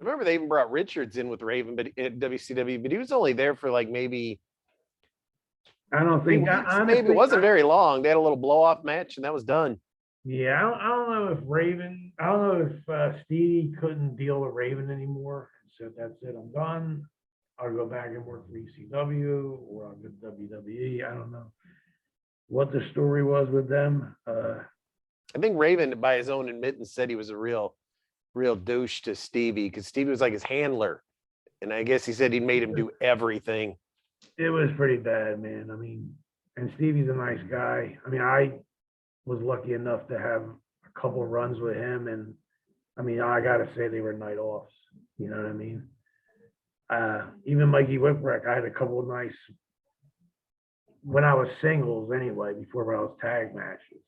I remember they even brought Richards in with Raven, but at WCW, but he was only there for like maybe. I don't think maybe it wasn't very long. They had a little blow off match, and that was done. Yeah, I don't know if Raven, I don't know if Stevie couldn't deal with Raven anymore. So that's it. I'm done. I'll go back and work for ECW or I'll go to WWE. I don't know what the story was with them. I think Raven, by his own admittance, said he was a real douche to Stevie because Stevie was like his handler. And I guess he said he made him do everything. It was pretty bad, man. I mean, and Stevie's a nice guy. I mean, I was lucky enough to have a couple runs with him. And I mean, I got to say they were night offs. You know what I mean? Even Mikey Whipwreck, I had a couple of nice, when I was singles anyway, before I was tag matches.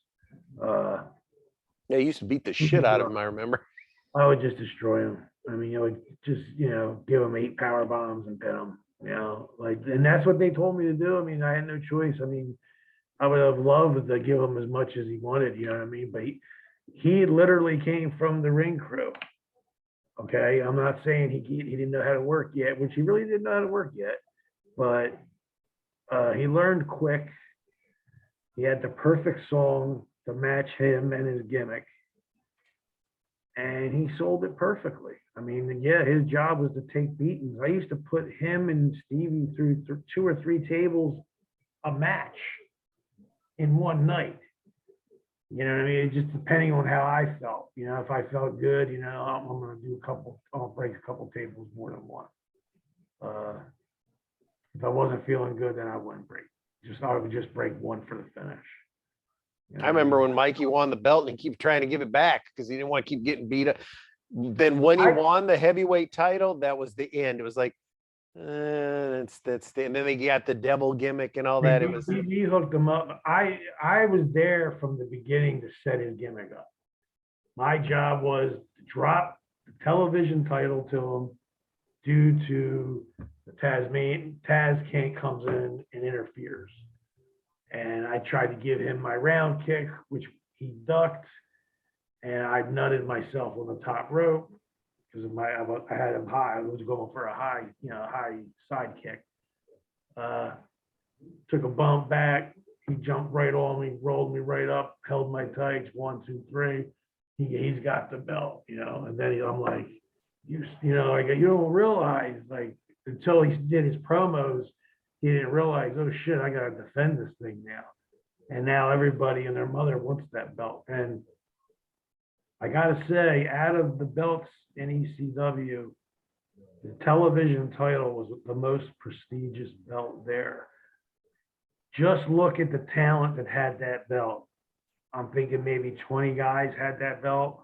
Yeah, he used to beat the shit out of him, I remember. I would just destroy him. I mean, I would just, give him 8 power bombs and pin him, and that's what they told me to do. I mean, I had no choice. I mean, I would have loved to give him as much as he wanted, you know what I mean? But he literally came from the ring crew. Okay. I'm not saying he didn't know how to work yet, which he really didn't know how to work yet, but he learned quick. He had the perfect song to match him and his gimmick. And he sold it perfectly. I mean, yeah, his job was to take beatings. I used to put him and Stevie through 2 or 3 tables a match in one night. You know what I mean? Just depending on how I felt. If I felt good, I'm going to do I'll break a couple tables more than one. If I wasn't feeling good, then I wouldn't break. I would just break one for the finish. I remember when Mikey won the belt and he kept trying to give it back because he didn't want to keep getting beat up. Then when he won the heavyweight title, that was the end. It was like, and then they got the devil gimmick and all that. It was he hooked him up. I was there from the beginning to set his gimmick up. My job was to drop the television title to him due to the Taz can't comes in and interferes. And I tried to give him my round kick, which he ducked, and I nutted myself on the top rope because I had him high. I was going for a high side kick. Took a bump back. He jumped right on me, rolled me right up, held my tights. 1, 2, 3. He's got the belt, And then I'm like, you don't realize, like, until he did his promos. He didn't realize, oh shit, I gotta defend this thing now. And now everybody and their mother wants that belt. And I gotta say, out of the belts in ECW, the television title was the most prestigious belt there. Just look at the talent that had that belt. I'm thinking maybe 20 guys had that belt.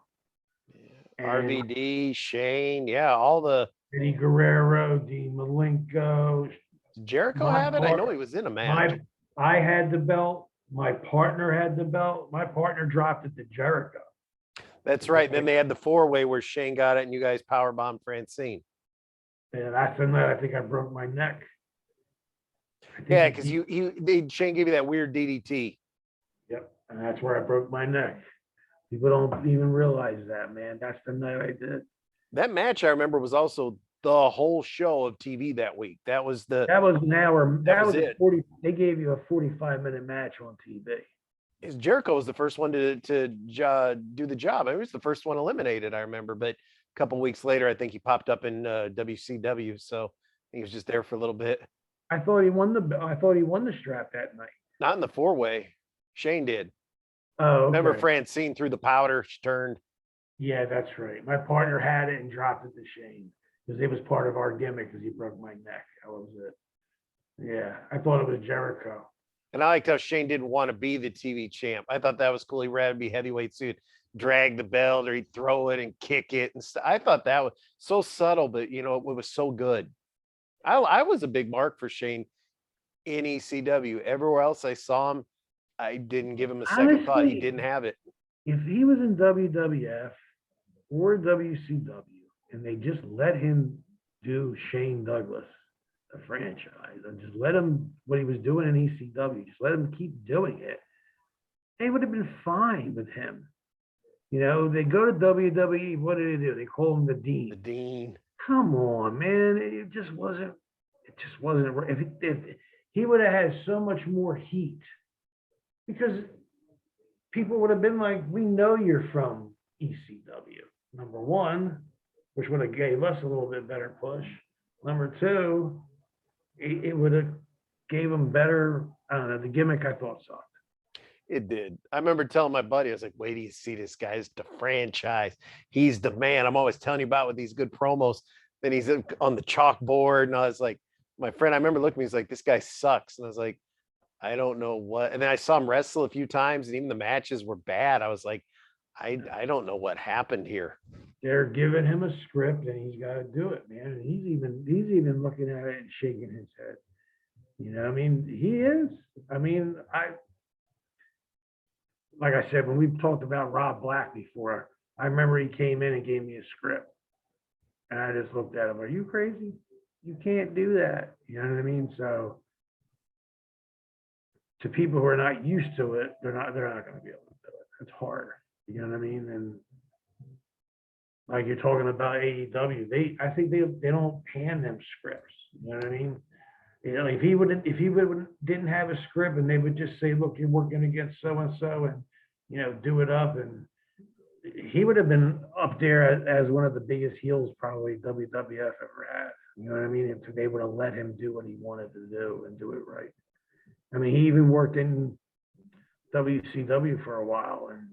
RVD, Shane, all the Eddie Guerrero, Dean Malenko. Jericho have it? I know he was in a match. I had the belt. My partner had the belt. My partner dropped it to Jericho. That's right. Then they had the 4-way where Shane got it and you guys powerbombed Francine. And that's the night I think I broke my neck. Yeah, because Shane gave you that weird DDT. Yep, and that's where I broke my neck. People don't even realize that, man. That's the night I did. That match I remember was also the whole show of TV that week. That was an hour. That was it. They gave you a 45-minute match on TV. Jericho was the first one to do the job. I mean, he was the first one eliminated, I remember. But a couple weeks later, I think he popped up in WCW. So he was just there for a little bit. I thought he won the strap that night. Not in the 4-way. Shane did. Oh, okay. Remember Francine threw the powder, she turned. Yeah, that's right. My partner had it and dropped it to Shane because it was part of our gimmick because he broke my neck. That was it. Yeah, I thought it was Jericho. And I liked how Shane didn't want to be the TV champ. I thought that was cool. He'd rather be heavyweight, so he'd drag the belt or he'd throw it and kick it. And I thought that was so subtle, but it was so good. I was a big mark for Shane in ECW. Everywhere else I saw him, I didn't give him a second thought. He didn't have it. If he was in WWF or WCW and they just let him do Shane Douglas, the franchise, and just let him, what he was doing in ECW, just let him keep doing it, they would have been fine with him. They go to WWE, what do? They call him the Dean. The Dean. Come on, man. It just wasn't. If he would have had so much more heat, because people would have been like, we know you're from ECW. Number one, which would have gave us a little bit better push. Number two, it would have gave them better. I don't know. The gimmick I thought sucked. It did. I remember telling my buddy, I was like, wait till you see this guy. It's the franchise. He's the man. I'm always telling you about with these good promos. Then he's on the chalkboard. And I was like, my friend, I remember looking at me, he's like, this guy sucks. And I was like, I don't know what. And then I saw him wrestle a few times, and even the matches were bad. I was like, I don't know what happened here. They're giving him a script, and he's got to do it, man. And he's even looking at it and shaking his head. You know, I mean, he is. I mean, like I said, when we talked about Rob Black before, I remember he came in and gave me a script, and I just looked at him. Are you crazy? You can't do that. You know what I mean? So, to people who are not used to it, they're not going to be able to do it. It's hard. You know what I mean? And like you're talking about AEW, I think they don't hand them scripts. You know what I mean? You know, if he didn't have a script and they would just say, look, you're working against so and so, and you know, do it up, and he would have been up there as one of the biggest heels probably WWF ever had. You know what I mean? If they would have let him do what he wanted to do and do it right. I mean, he even worked in WCW for a while, and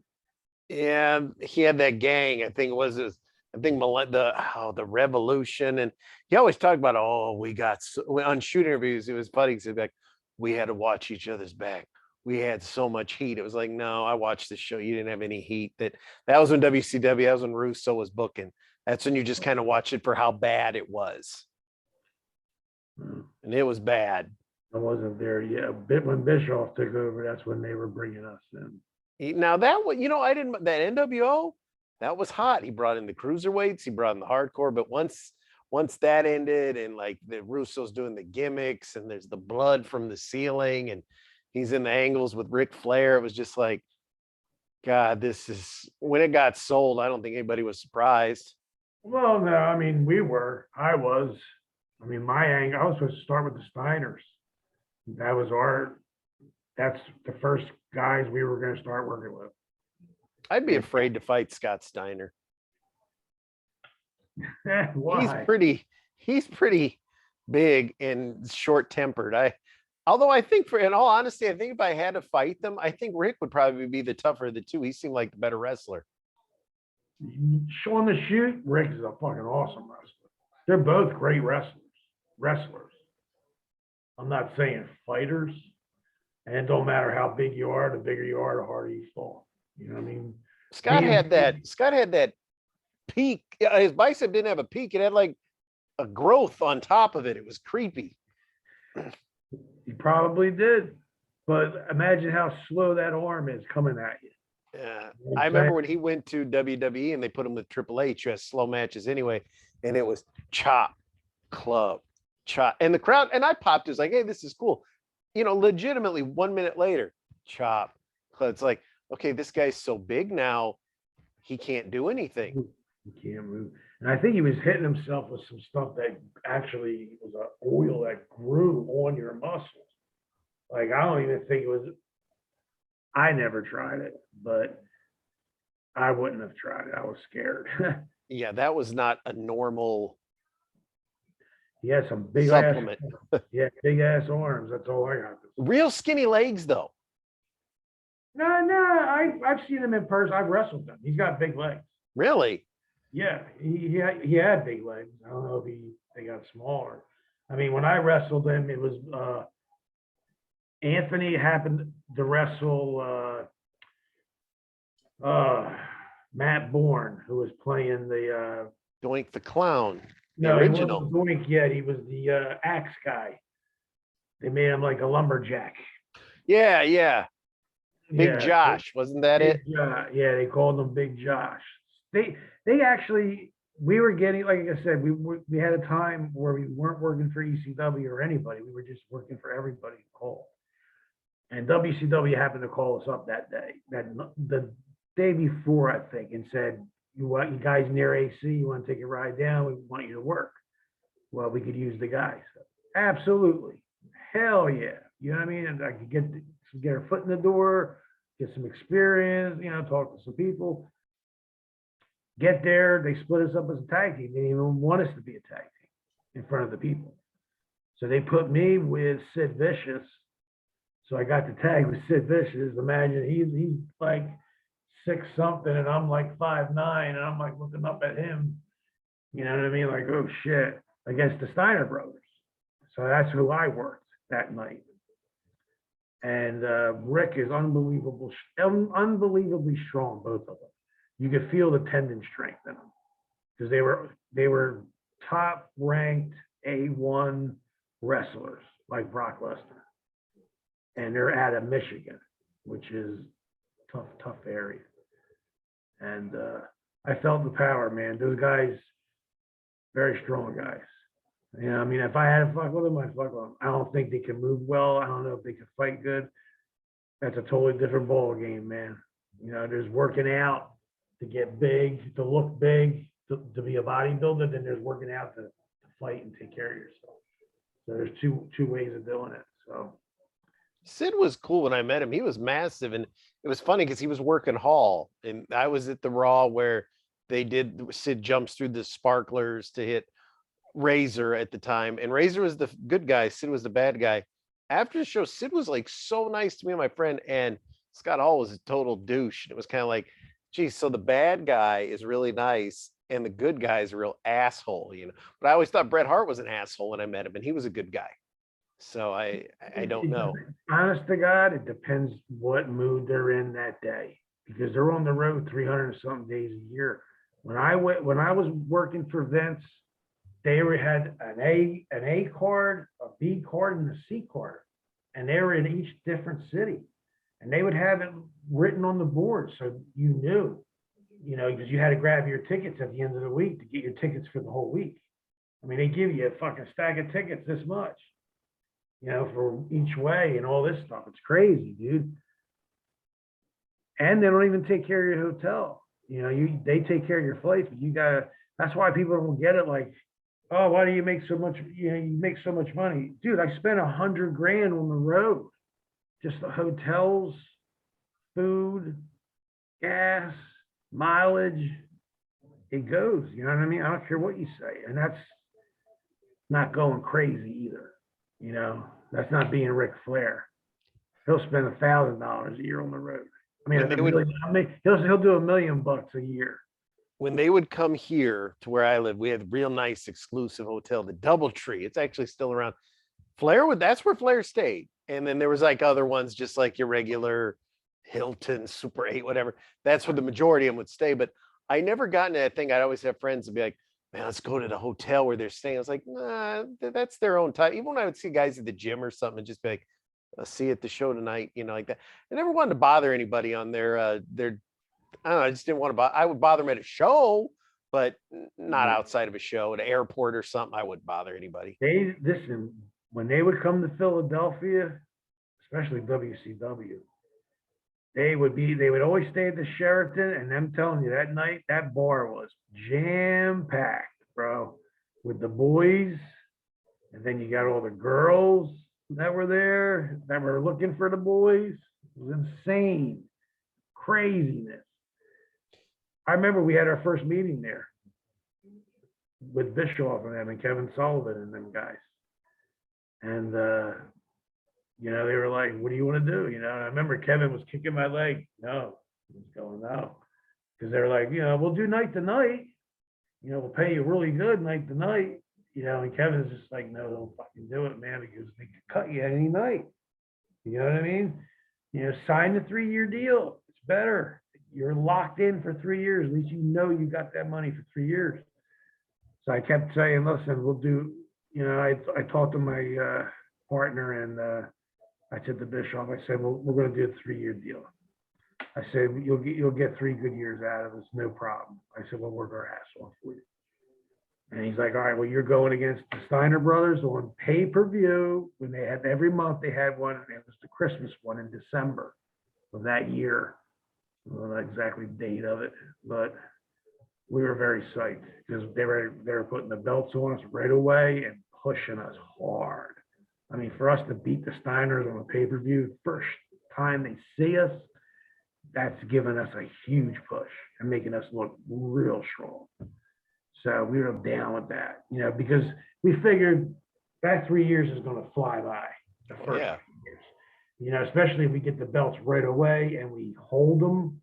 Yeah, he had that gang. I think it was his, I think the Revolution, and he always talked about, oh, we got on shoot interviews. It was funny. He said, like, we had to watch each other's back. We had so much heat. It was like, no, I watched this show. You didn't have any heat. That was when WCW. That was when Russo was booking. That's when you just kind of watch it for how bad it was, and it was bad. I wasn't there yet. When Bischoff took over, that's when they were bringing us in. Now that was, that NWO, that was hot. He brought in the cruiserweights, he brought in the hardcore, but once that ended, and like the Russo's doing the gimmicks, and there's the blood from the ceiling, and he's in the angles with Ric Flair, it was just like, God, this is when it got sold. I don't think anybody was surprised. Well, no, I mean, I was. I mean, my angle, I was supposed to start with the Steiners. That's the first guys we were going to start working with. I'd be afraid to fight Scott Steiner. Why? He's pretty big and short-tempered. Although I think, in all honesty, I think if I had to fight them, I think Rick would probably be the tougher of the two. He seemed like the better wrestler. Showing the shoot, Rick is a fucking awesome wrestler. They're both great wrestlers. I'm not saying fighters, and it don't matter how big you are. The bigger you are, the harder you fall. You know what I mean? Scott had that peak. His bicep didn't have a peak. It had like a growth on top of it. It was creepy. He probably did, but imagine how slow that arm is coming at you. Yeah, I remember when he went to WWE and they put him with Triple H, who has slow matches anyway, and it was chop, club, chop, and the crowd, and I popped. It was like, hey, this is cool. Legitimately 1 minute later, chop, club. It's like, okay, this guy's so big now, he can't do anything. He can't move. And I think he was hitting himself with some stuff that actually was an oil that grew on your muscles. Like, I don't even think it was, I never tried it, but I wouldn't have tried it. I was scared. Yeah, that was not a normal. He had some big supplement. Yeah, big ass arms. That's all I got. Real skinny legs, though. No, I've seen him in person. I've wrestled him. He's got big legs. Really? Yeah, he had big legs. I don't know if they got smaller. I mean, when I wrestled him, it was Anthony happened to wrestle Matt Bourne, who was playing the Doink the Clown. No, original. He wasn't Doink yet. He was the axe guy. They made him like a lumberjack. Yeah. Big Josh, wasn't that it? Yeah, they called him Big Josh. They actually, we were getting, like I said, we had a time where we weren't working for ECW or anybody. We were just working for everybody to call. And WCW happened to call us up that day, the day before, I think, and said, you guys near AC, you want to take a ride down? We want you to work. Well, we could use the guys. Absolutely. Hell yeah. You know what I mean? And I could get her foot in the door. get some experience, talk to some people. Get there, they split us up as a tag team. They didn't even want us to be a tag team in front of the people. So they put me with Sid Vicious. So I got the tag with Sid Vicious. Imagine he's like 6 something and I'm like 5'9", and I'm like looking up at him. You know what I mean? Like, oh shit, against the Steiner brothers. So that's who I worked that night. And Rick is unbelievably strong, both of them. You could feel the tendon strength in them because they were top ranked A1 wrestlers like Brock Lesnar, and they're out of Michigan, which is tough area. And I felt the power, man. Those guys, very strong guys. I mean, if I had to fuck with them, I'd fuck with them. I don't think they can move well. I don't know if they can fight good. That's a totally different ball game, man. There's working out to get big, to look big, to be a bodybuilder. Then there's working out to fight and take care of yourself. So there's two ways of doing it. So Sid was cool when I met him. He was massive, and it was funny because he was working Hall, and I was at the Raw where Sid jumps through the sparklers to hit Razor at the time, and Razor was the good guy, Sid was the bad guy. After the show, Sid was like so nice to me and my friend, and Scott Hall was a total douche. And it was kind of like, geez, so the bad guy is really nice and the good guy is a real asshole, But I always thought Bret Hart was an asshole when I met him, and he was a good guy. So I don't know. Honest to God, it depends what mood they're in that day, because they're on the road 300 and something days a year. When I was working for Vince, they had an A card, a B card, and a C card, and they were in each different city, and they would have it written on the board so you knew, because you had to grab your tickets at the end of the week to get your tickets for the whole week. I mean, they give you a fucking stack of tickets this much, for each way and all this stuff. It's crazy, dude. And they don't even take care of your hotel. They take care of your flights, but that's why people don't get it. Like, oh, why do you make so much? You make so much money, dude. I spent $100 grand on the road, just the hotels, food, gas, mileage. It goes. You know what I mean? I don't care what you say, and that's not going crazy either. That's not being Ric Flair. He'll spend $1,000 a year on the road. I mean, he'll do $1 million a year. When they would come here to where I live, we had a real nice exclusive hotel, the DoubleTree. It's actually still around. That's where Flair stayed. And then there was like other ones, just like your regular Hilton, Super 8, whatever. That's where the majority of them would stay. But I never got into that thing. I'd always have friends and be like, man, let's go to the hotel where they're staying. I was like, nah, that's their own time. Even when I would see guys at the gym or something, and just be like, I'll see you at the show tonight, like that. I never wanted to bother anybody on their I don't know, I just didn't want to bother. I would bother them at a show, but not outside of a show, at an airport or something. I wouldn't bother anybody. Listen, when they would come to Philadelphia, especially WCW, they would always stay at the Sheraton, and I'm telling you, that night, that bar was jam-packed, bro, with the boys, and then you got all the girls that were there, that were looking for the boys. It was insane. Craziness. I remember we had our first meeting there with Bischoff and them and Kevin Sullivan and them guys. And, they were like, what do you want to do? And I remember Kevin was kicking my leg. No, I was going, no. Because they were like, we'll do night to night. We'll pay you really good night to night. And Kevin's just like, no, don't fucking do it, man, because they could cut you any night. You know what I mean? Sign the 3-year deal. It's better. You're locked in for 3 years. At least you got that money for 3 years. So I kept saying, listen, we'll do, I talked to my partner, and I said to Bischoff, I said, well, we're going to do a 3-year deal. I said, you'll get 3 good years out of us, no problem. I said, we'll work our ass off for you. And he's like, all right, well, you're going against the Steiner brothers on pay-per-view. When they had every month, they had one, and it was the Christmas one in December of that year. I don't know exactly the date of it, but we were very psyched because they were putting the belts on us right away and pushing us hard. I mean, for us to beat the Steiners on a pay-per-view, first time they see us, that's given us a huge push and making us look real strong. So we were down with that, because we figured that 3 years is going to fly by the first Yeah. 3 years. Especially if we get the belts right away and we hold them,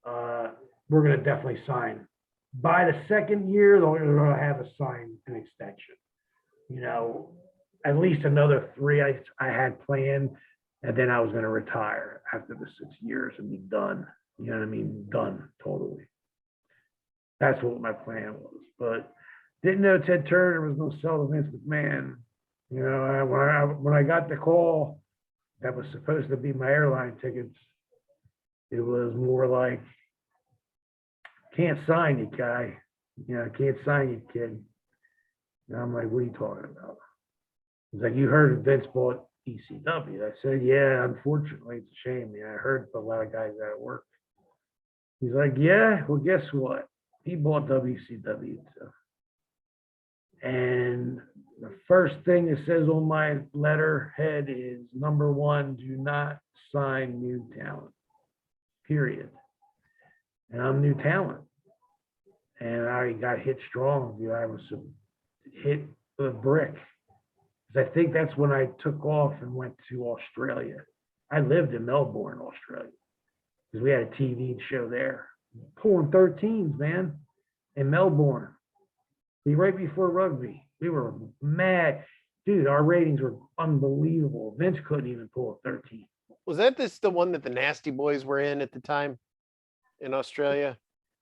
we're going to definitely sign. By the second year, they're going to have a sign an extension. At least another 3 I had planned, and then I was going to retire after the 6 years and be done. You know what I mean? Done totally. That's what my plan was. But didn't know Ted Turner was going to sell to Vince McMahon. When I got the call that was supposed to be my airline tickets, it was more like, can't sign you, guy. Can't sign you, kid. And I'm like, what are you talking about? He's like, you heard Vince bought ECW. I said, yeah, unfortunately, it's a shame. I heard a lot of guys out of work. He's like, yeah, well, guess what? He bought WCW too. And the first thing that says on my letterhead is, number 1, do not sign new talent, period. And I'm new talent. And I got hit strong. I was hit with a brick. Because I think that's when I took off and went to Australia. I lived in Melbourne, Australia, because we had a TV show there. Pulling 13s, man, in Melbourne. Right before rugby. We were mad. Dude, our ratings were unbelievable. Vince couldn't even pull a 13. Was that the one that the Nasty Boys were in at the time in Australia?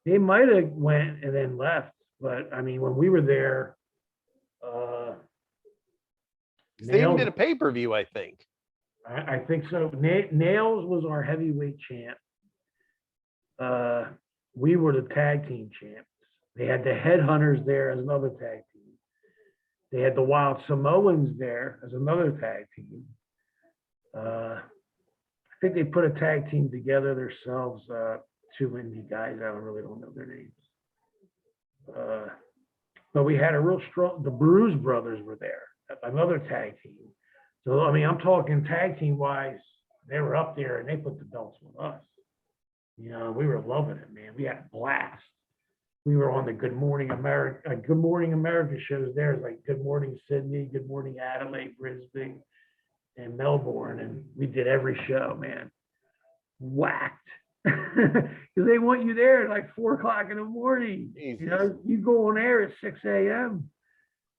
They might have went and then left, but I mean, when we were there, they even did a pay-per-view, I think. I think so. Nails was our heavyweight champ. We were the tag team champs. They had the Headhunters there as another tag team. They had the Wild Samoans there as another tag team. I think they put a tag team together themselves, 2 indie guys. I really don't know their names. But we had a real strong, the Bruise Brothers were there, another tag team. So, I mean, I'm talking tag team wise, they were up there and they put the belts with us. We were loving it, man. We had a blast. We were on the Good Morning America shows there. It's like Good Morning Sydney, Good Morning Adelaide, Brisbane, and Melbourne. And we did every show, man. Whacked. Because they want you there at like 4 o'clock in the morning. Jesus. You go on air at 6 a.m.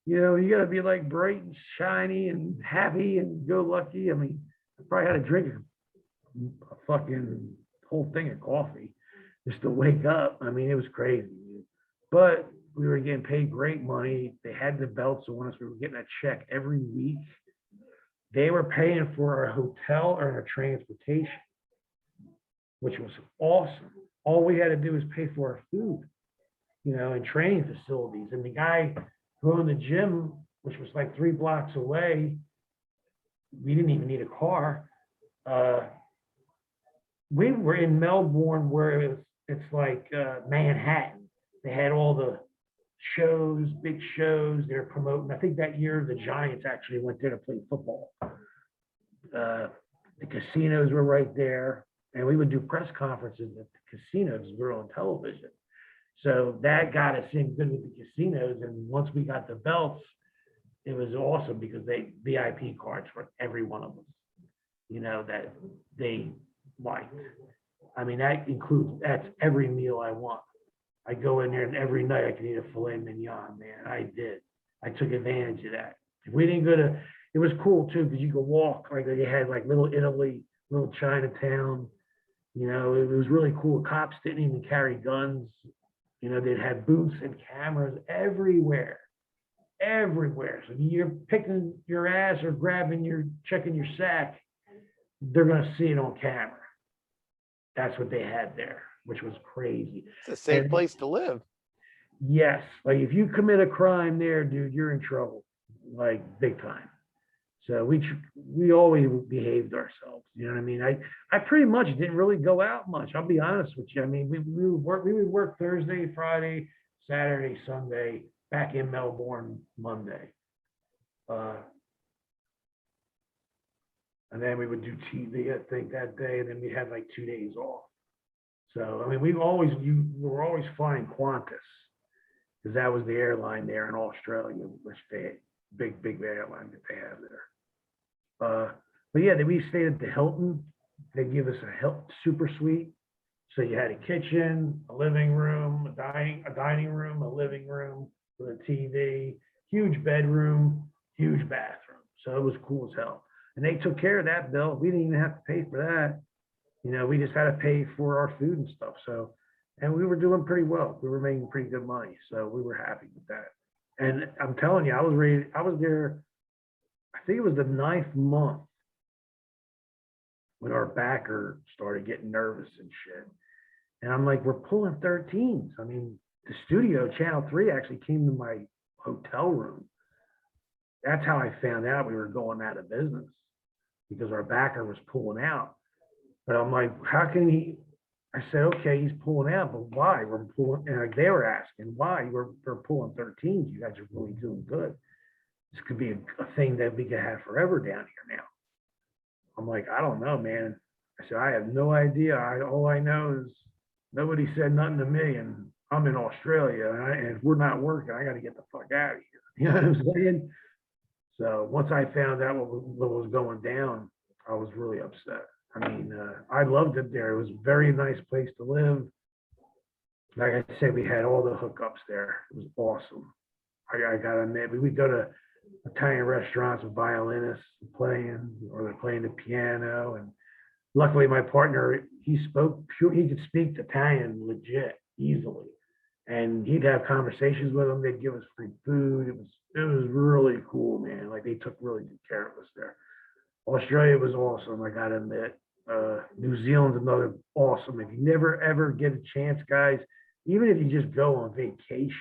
You got to be like bright and shiny and happy and go lucky. I mean, I probably had to drink a fucking whole thing of coffee just to wake up. I mean, it was crazy. But we were getting paid great money. They had the belts on us. We were getting a check every week. They were paying for our hotel or our transportation, which was awesome. All we had to do was pay for our food, and training facilities. And the guy who owned the gym, which was like 3 blocks away, we didn't even need a car. We were in Melbourne where it's like Manhattan. They had all the shows, big shows they're promoting. I think that year the Giants actually went there to play football. The casinos were right there, and we would do press conferences at the casinos. We were on television. So that got us in good with the casinos. And once we got the belts, it was awesome because they VIP cards for every one of us, that they liked. I mean, that's every meal I want. I go in there and every night I can eat a filet mignon, man. I did. I took advantage of that. If we didn't go to, it was cool too, because you could walk, like they had like little Italy, little Chinatown. It was really cool. Cops didn't even carry guns. They'd have booths and cameras everywhere. So you're picking your ass or checking your sack, they're going to see it on camera. That's what they had there, which was crazy. It's a safe place to live. Yes. Like if you commit a crime there, dude, you're in trouble, like big time. So we always behaved ourselves. You know what I mean? I pretty much didn't really go out much. I'll be honest with you. I mean, we would work Thursday, Friday, Saturday, Sunday, back in Melbourne Monday. And then we would do TV, I think, that day, and then we had like 2 days off. So, I mean, we were always flying Qantas because that was the airline there in Australia, which they big airline that they have there. But yeah, we stayed at the Hilton. They give us a super suite. So you had a kitchen, a living room, a dining room, a living room with a TV, huge bedroom, huge bathroom. So it was cool as hell. And they took care of that bill. We didn't even have to pay for that. You know, we just had to pay for our food and stuff. So, and we were doing pretty well. We were making pretty good money. So we were happy with that. And I'm telling you, I was there, I think it was the 9th month when our backer started getting nervous and shit. And I'm like, we're pulling 13s. I mean, the studio, Channel 3, actually came to my hotel room. That's how I found out we were going out of business, because our backer was pulling out. But I'm like, how can he? I said, okay, he's pulling out, but why? We're pulling, and they were asking why we're pulling 13s. You guys are really doing good. This could be a thing that we could have forever down here now. I'm like, I don't know, man. I said, I have no idea. All I know is nobody said nothing to me, and I'm in Australia, and if we're not working, I got to get the fuck out of here. You know what I'm saying? So once I found out what was going down, I was really upset. I mean, I loved it there. It was a very nice place to live. Like I said, we had all the hookups there. It was awesome. I got to admit, we would go to Italian restaurants with violinists playing, or they're playing the piano. And luckily, my partner, he could speak Italian legit easily, and he'd have conversations with them. They'd give us free food. It was really cool, man. Like, they took really good care of us there. Australia was awesome, I gotta admit. New Zealand's another awesome. If you never ever get a chance, guys, even if you just go on vacation,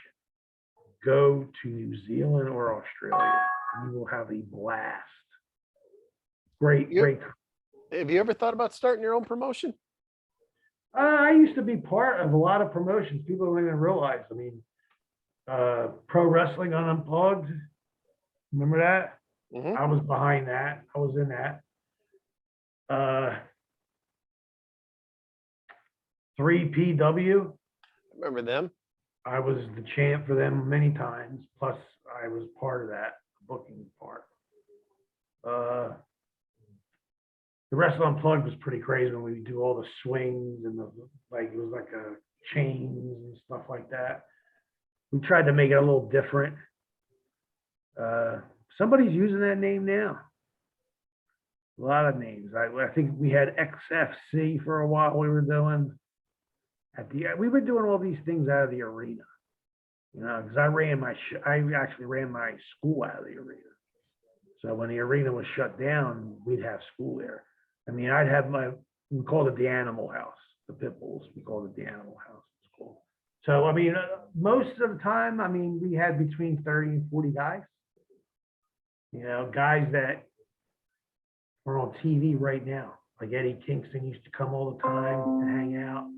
go to New Zealand or Australia. You will have a blast. Great. Have you ever thought about starting your own promotion? I used to be part of a lot of promotions. People don't even realize. I mean, Pro Wrestling Unplugged. Remember that? Mm-hmm. I was behind that. I was in that. 3PW. Remember them? I was the champ for them many times. Plus, I was part of that booking part. The Wrestle Unplugged was pretty crazy when we do all the swings and it was like a chains and stuff like that. We tried to make it a little different. Somebody's using that name now. A lot of names. I think we had XFC for a while. We were doing we were doing all these things out of the arena, you know, because I actually ran my school out of the arena. So when the arena was shut down, we'd have school there. I mean, I'd have we called it the Animal House, the pit bulls. We called it the Animal House. It's cool. So, I mean, most of the time, I mean, we had between 30 and 40 guys. You know, guys that are on TV right now, like Eddie Kingston used to come all the time and hang out.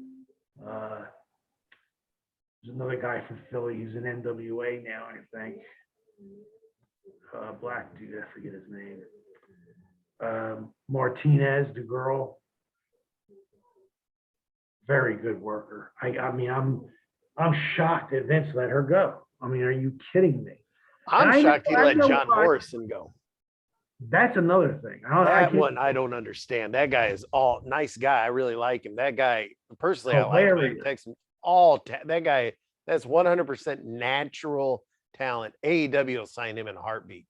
There's another guy from Philly who's in NWA now, I think. Black dude, I forget his name. Martinez, the girl, very good worker. I mean, I'm shocked that Vince let her go. I mean, are you kidding me? I'm shocked he let John Morrison go. That's another thing. I don't understand. That guy is all nice guy. I really like him. That guy, personally, I like him. Text him that guy. That's 100% natural talent. AEW will sign him in a heartbeat.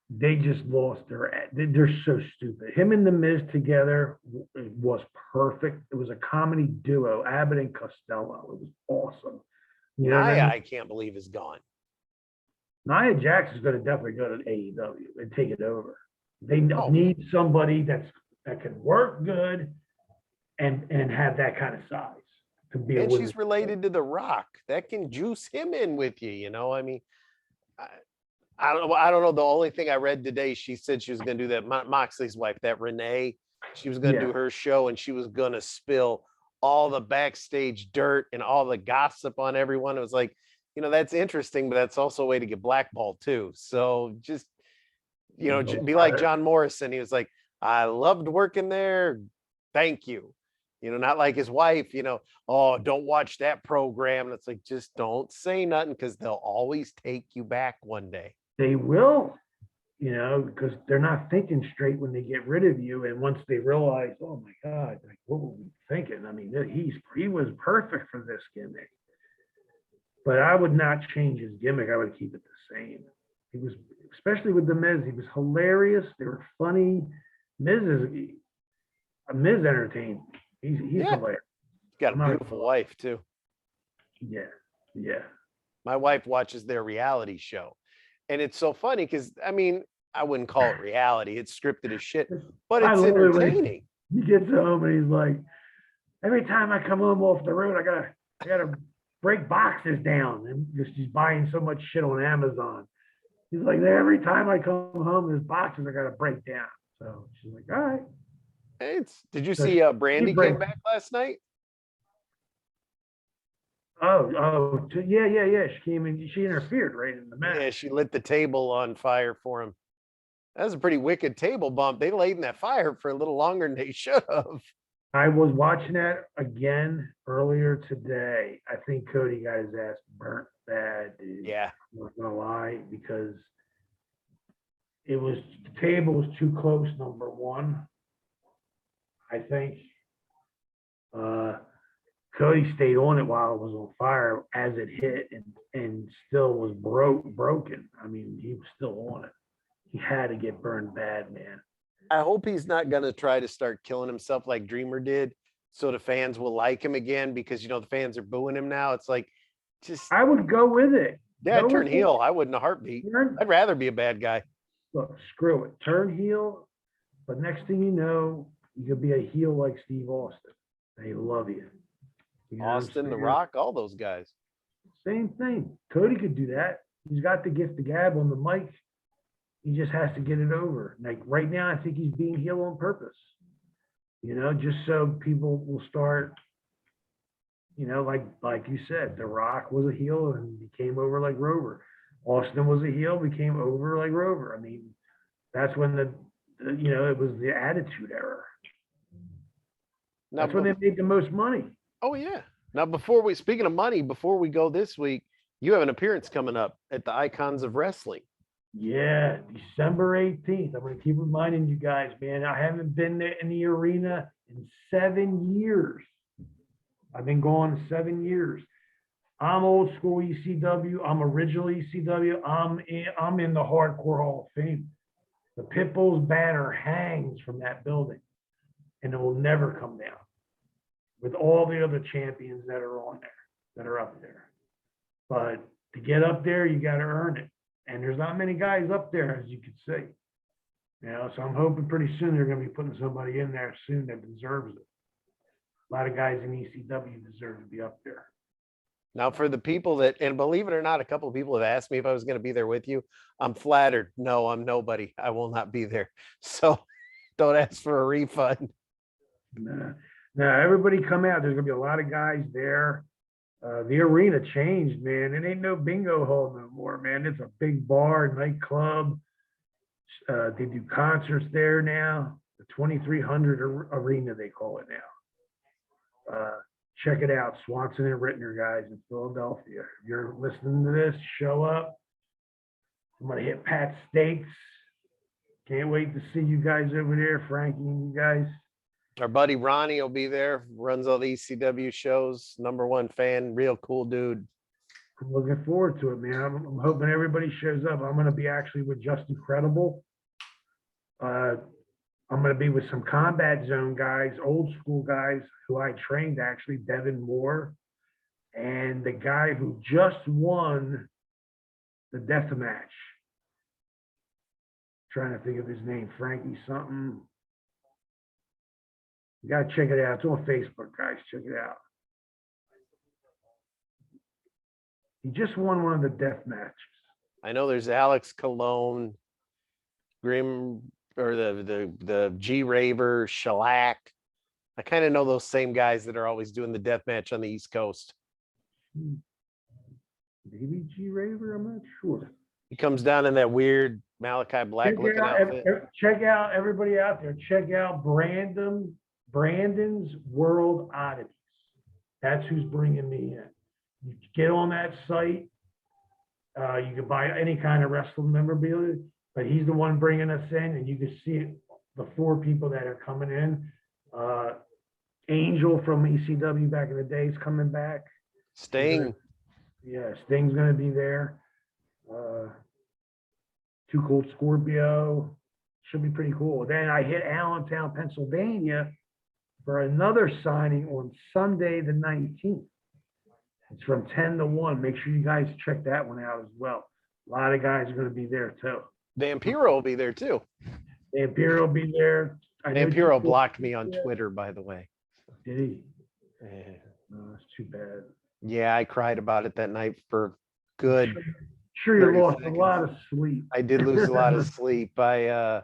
They just lost they're so stupid. Him and The Miz together was perfect. It was a comedy duo, Abbott and Costello. It was awesome. You know, I can't believe is gone. Nia Jax is going to definitely go to AEW and take it over. They need somebody that can work good and have that kind of size to be. And she's related to The Rock. That can juice him in with you. You know, I mean, I don't know. The only thing I read today, she said she was going to do that. Moxley's wife, that Renee, she was going to do her show, and she was going to spill all the backstage dirt and all the gossip on everyone. It was like, you know, that's interesting, but that's also a way to get blackballed too. So just, you know, be like John Morrison. He was like, I loved working there. Thank you. Not like his wife, oh, don't watch that program. And it's like, just don't say nothing because they'll always take you back one day. They will, because they're not thinking straight when they get rid of you. And once they realize, oh my God, like, what were we thinking? I mean, he was perfect for this gimmick. But I would not change his gimmick. I would keep it the same. He was, especially with the Miz, he was hilarious. They were funny. Miz entertained. He's hilarious. He's got a beautiful wife too. Yeah. My wife watches their reality show. And it's so funny because, I wouldn't call it reality. It's scripted as shit, but it's entertaining. He gets home and he's like, every time I come home off the road, I gotta break boxes down. And just he's buying so much shit on Amazon. He's like, every time I come home, there's boxes I gotta break down. So she's like, all right. Did you see Brandy came back last night? Yeah. She came in, she interfered right in the match. Yeah, she lit the table on fire for him. That was a pretty wicked table bump. They laid in that fire for a little longer than they should have. I was watching that again earlier today. I think Cody got his ass burnt bad, dude. Yeah. I'm not gonna lie, because the table was too close, number one. I think Cody stayed on it while it was on fire as it hit and still was broken. I mean, he was still on it. He had to get burned bad, man. I hope he's not going to try to start killing himself like Dreamer did so the fans will like him again, because, the fans are booing him now. It's like, I would go with it. Yeah, turn heel. I wouldn't a heartbeat. I'd rather be a bad guy. Look, screw it. Turn heel, but next thing you know, you could be a heel like Steve Austin. They love you. Austin, The Rock, all those guys. Same thing. Cody could do that. He's got the gift of gab on the mic. He just has to get it over. Like right now, I think he's being heel on purpose. Just so people will start, like you said, The Rock was a heel and became over like Rover. Austin was a heel, became over like Rover. I mean, that's when it was the Attitude Era. That's when they made the most money. Oh yeah. Now, speaking of money, before we go this week, you have an appearance coming up at the Icons of Wrestling. Yeah, December 18th. I'm going to keep reminding you guys, man. I haven't been there in the arena in 7 years. I've been going 7 years. I'm old school ECW. I'm original ECW. I'm in the Hardcore Hall of Fame. The Pitbull's banner hangs from that building, and it will never come down. With all the other champions that are on there, that are up there. But to get up there, you got to earn it. And there's not many guys up there, as you could see. So I'm hoping pretty soon they're going to be putting somebody in there soon that deserves it. A lot of guys in ECW deserve to be up there. Now, for the people that, and believe it or not, a couple of people have asked me if I was going to be there with you. I'm flattered. No, I'm nobody. I will not be there. So don't ask for a refund. Now, everybody come out. There's going to be a lot of guys there. The arena changed, man. It ain't no bingo hall no more, man. It's a big bar, nightclub. They do concerts there now. The 2300 arena, they call it now. Check it out. Swanson and Rittner, guys, in Philadelphia. If you're listening to this, show up. I'm going to hit Pat Steaks. Can't wait to see you guys over there, Frankie and you guys. Our buddy Ronnie will be there, runs all the ECW shows, #1 fan, real cool dude. I'm looking forward to it, man. I'm hoping everybody shows up. I'm going to be actually with Just Incredible. I'm going to be with some Combat Zone guys, old school guys who I trained, actually, Devin Moore, and the guy who just won the death match. Trying to think of his name, Frankie something. You got to check it out. It's on Facebook, guys. Check it out. He just won one of the death matches. I know there's Alex Cologne, Grim, or the G Raver, Shellac. I kind of know those same guys that are always doing the death match on the East Coast. Maybe G Raver, I'm not sure. He comes down in that weird Malachi Black looking outfit. Check out everybody out there. Check out Brandon Brandon's World Oddities. That's who's bringing me in. You get on that site. You can buy any kind of wrestling memorabilia, but he's the one bringing us in, and you can see the 4 people that are coming in. Angel from ECW back in the day is coming back. Sting. Yeah, Sting's going to be there. Too Cold Scorpio. Should be pretty cool. Then I hit Allentown, Pennsylvania for another signing on Sunday the 19th. It's from 10 to 1. Make sure you guys check that one out as well. A lot of guys are going to be there too. Vampiro will be there too. Vampiro will be there. Vampiro blocked me on Twitter, by the way. Did he? Yeah. No, that's too bad. Yeah, I cried about it that night for good. Sure, you 30 lost seconds. a lot of sleep. I did lose a lot of sleep. I'm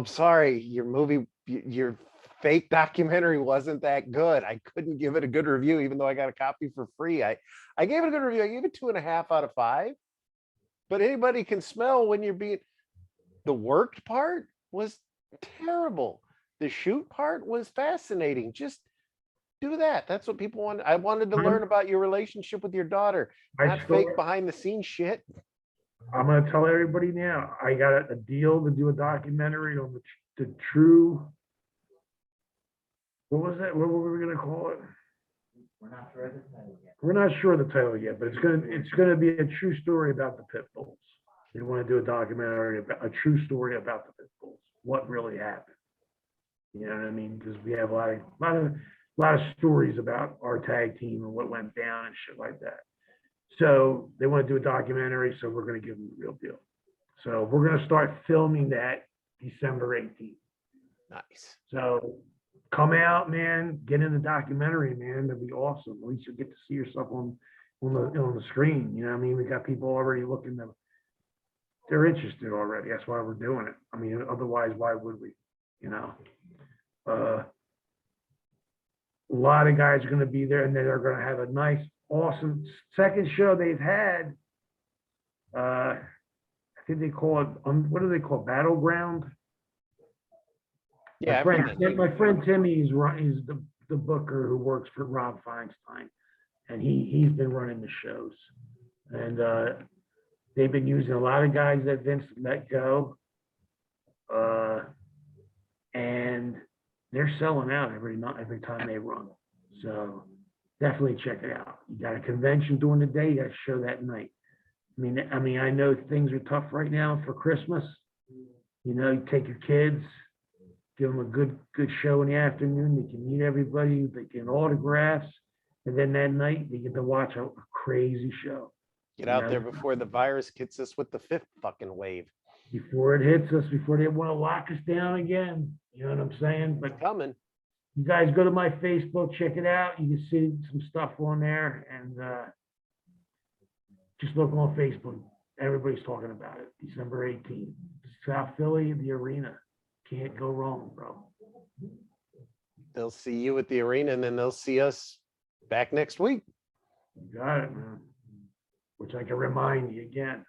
sorry, your fake documentary wasn't that good. I couldn't give it a good review, even though I got a copy for free. I gave it a good review. I gave it 2.5 out of 5. But anybody can smell when you're being. The worked part was terrible. The shoot part was fascinating. Just do that. That's what people want. I wanted to learn about your relationship with your daughter, not fake behind the scenes shit. I'm going to tell everybody now. I got a deal to do a documentary on the true. What was that? What were we going to call it? We're not sure of the title yet. We're not sure of the title yet, but it's going to be a true story about the pit bulls. They want to do a documentary about a true story about the pit bulls. What really happened? You know what I mean? Because we have a lot of stories about our tag team and what went down and shit like that. So they want to do a documentary, so we're going to give them the real deal. So we're going to start filming that December 18th. Nice. So come out, man. Get in the documentary, man. That'd be awesome. At least you'll get to see yourself on the screen. You know what I mean? We got people already looking to. They're interested already. That's why we're doing it. I mean, otherwise, why would we? You know. A lot of guys are going to be there, and they're going to have a nice, awesome second show they've had. I think they call it, what do they call it? Battleground? Yeah, my friend Timmy is the booker who works for Rob Feinstein, and he's been running the shows. And they've been using a lot of guys that Vince let go. And they're selling out every time they run. So definitely check it out. You got a convention during the day, you got a show that night. I mean, I know things are tough right now for Christmas. You know, you take your kids, give them a good show in the afternoon. They can meet everybody, they get autographs, and then that night they get to watch a crazy show. Get out there before the virus hits us with the 5th fucking wave. Before it hits us, before they want to lock us down again. You know what I'm saying? But Coming. you guys go to my Facebook, check it out. You can see some stuff on there, and just look on Facebook. Everybody's talking about it. December 18th, South Philly, the arena. Can't go wrong, bro. They'll see you at the arena, and then they'll see us back next week. You got it, man. Which I can remind you again.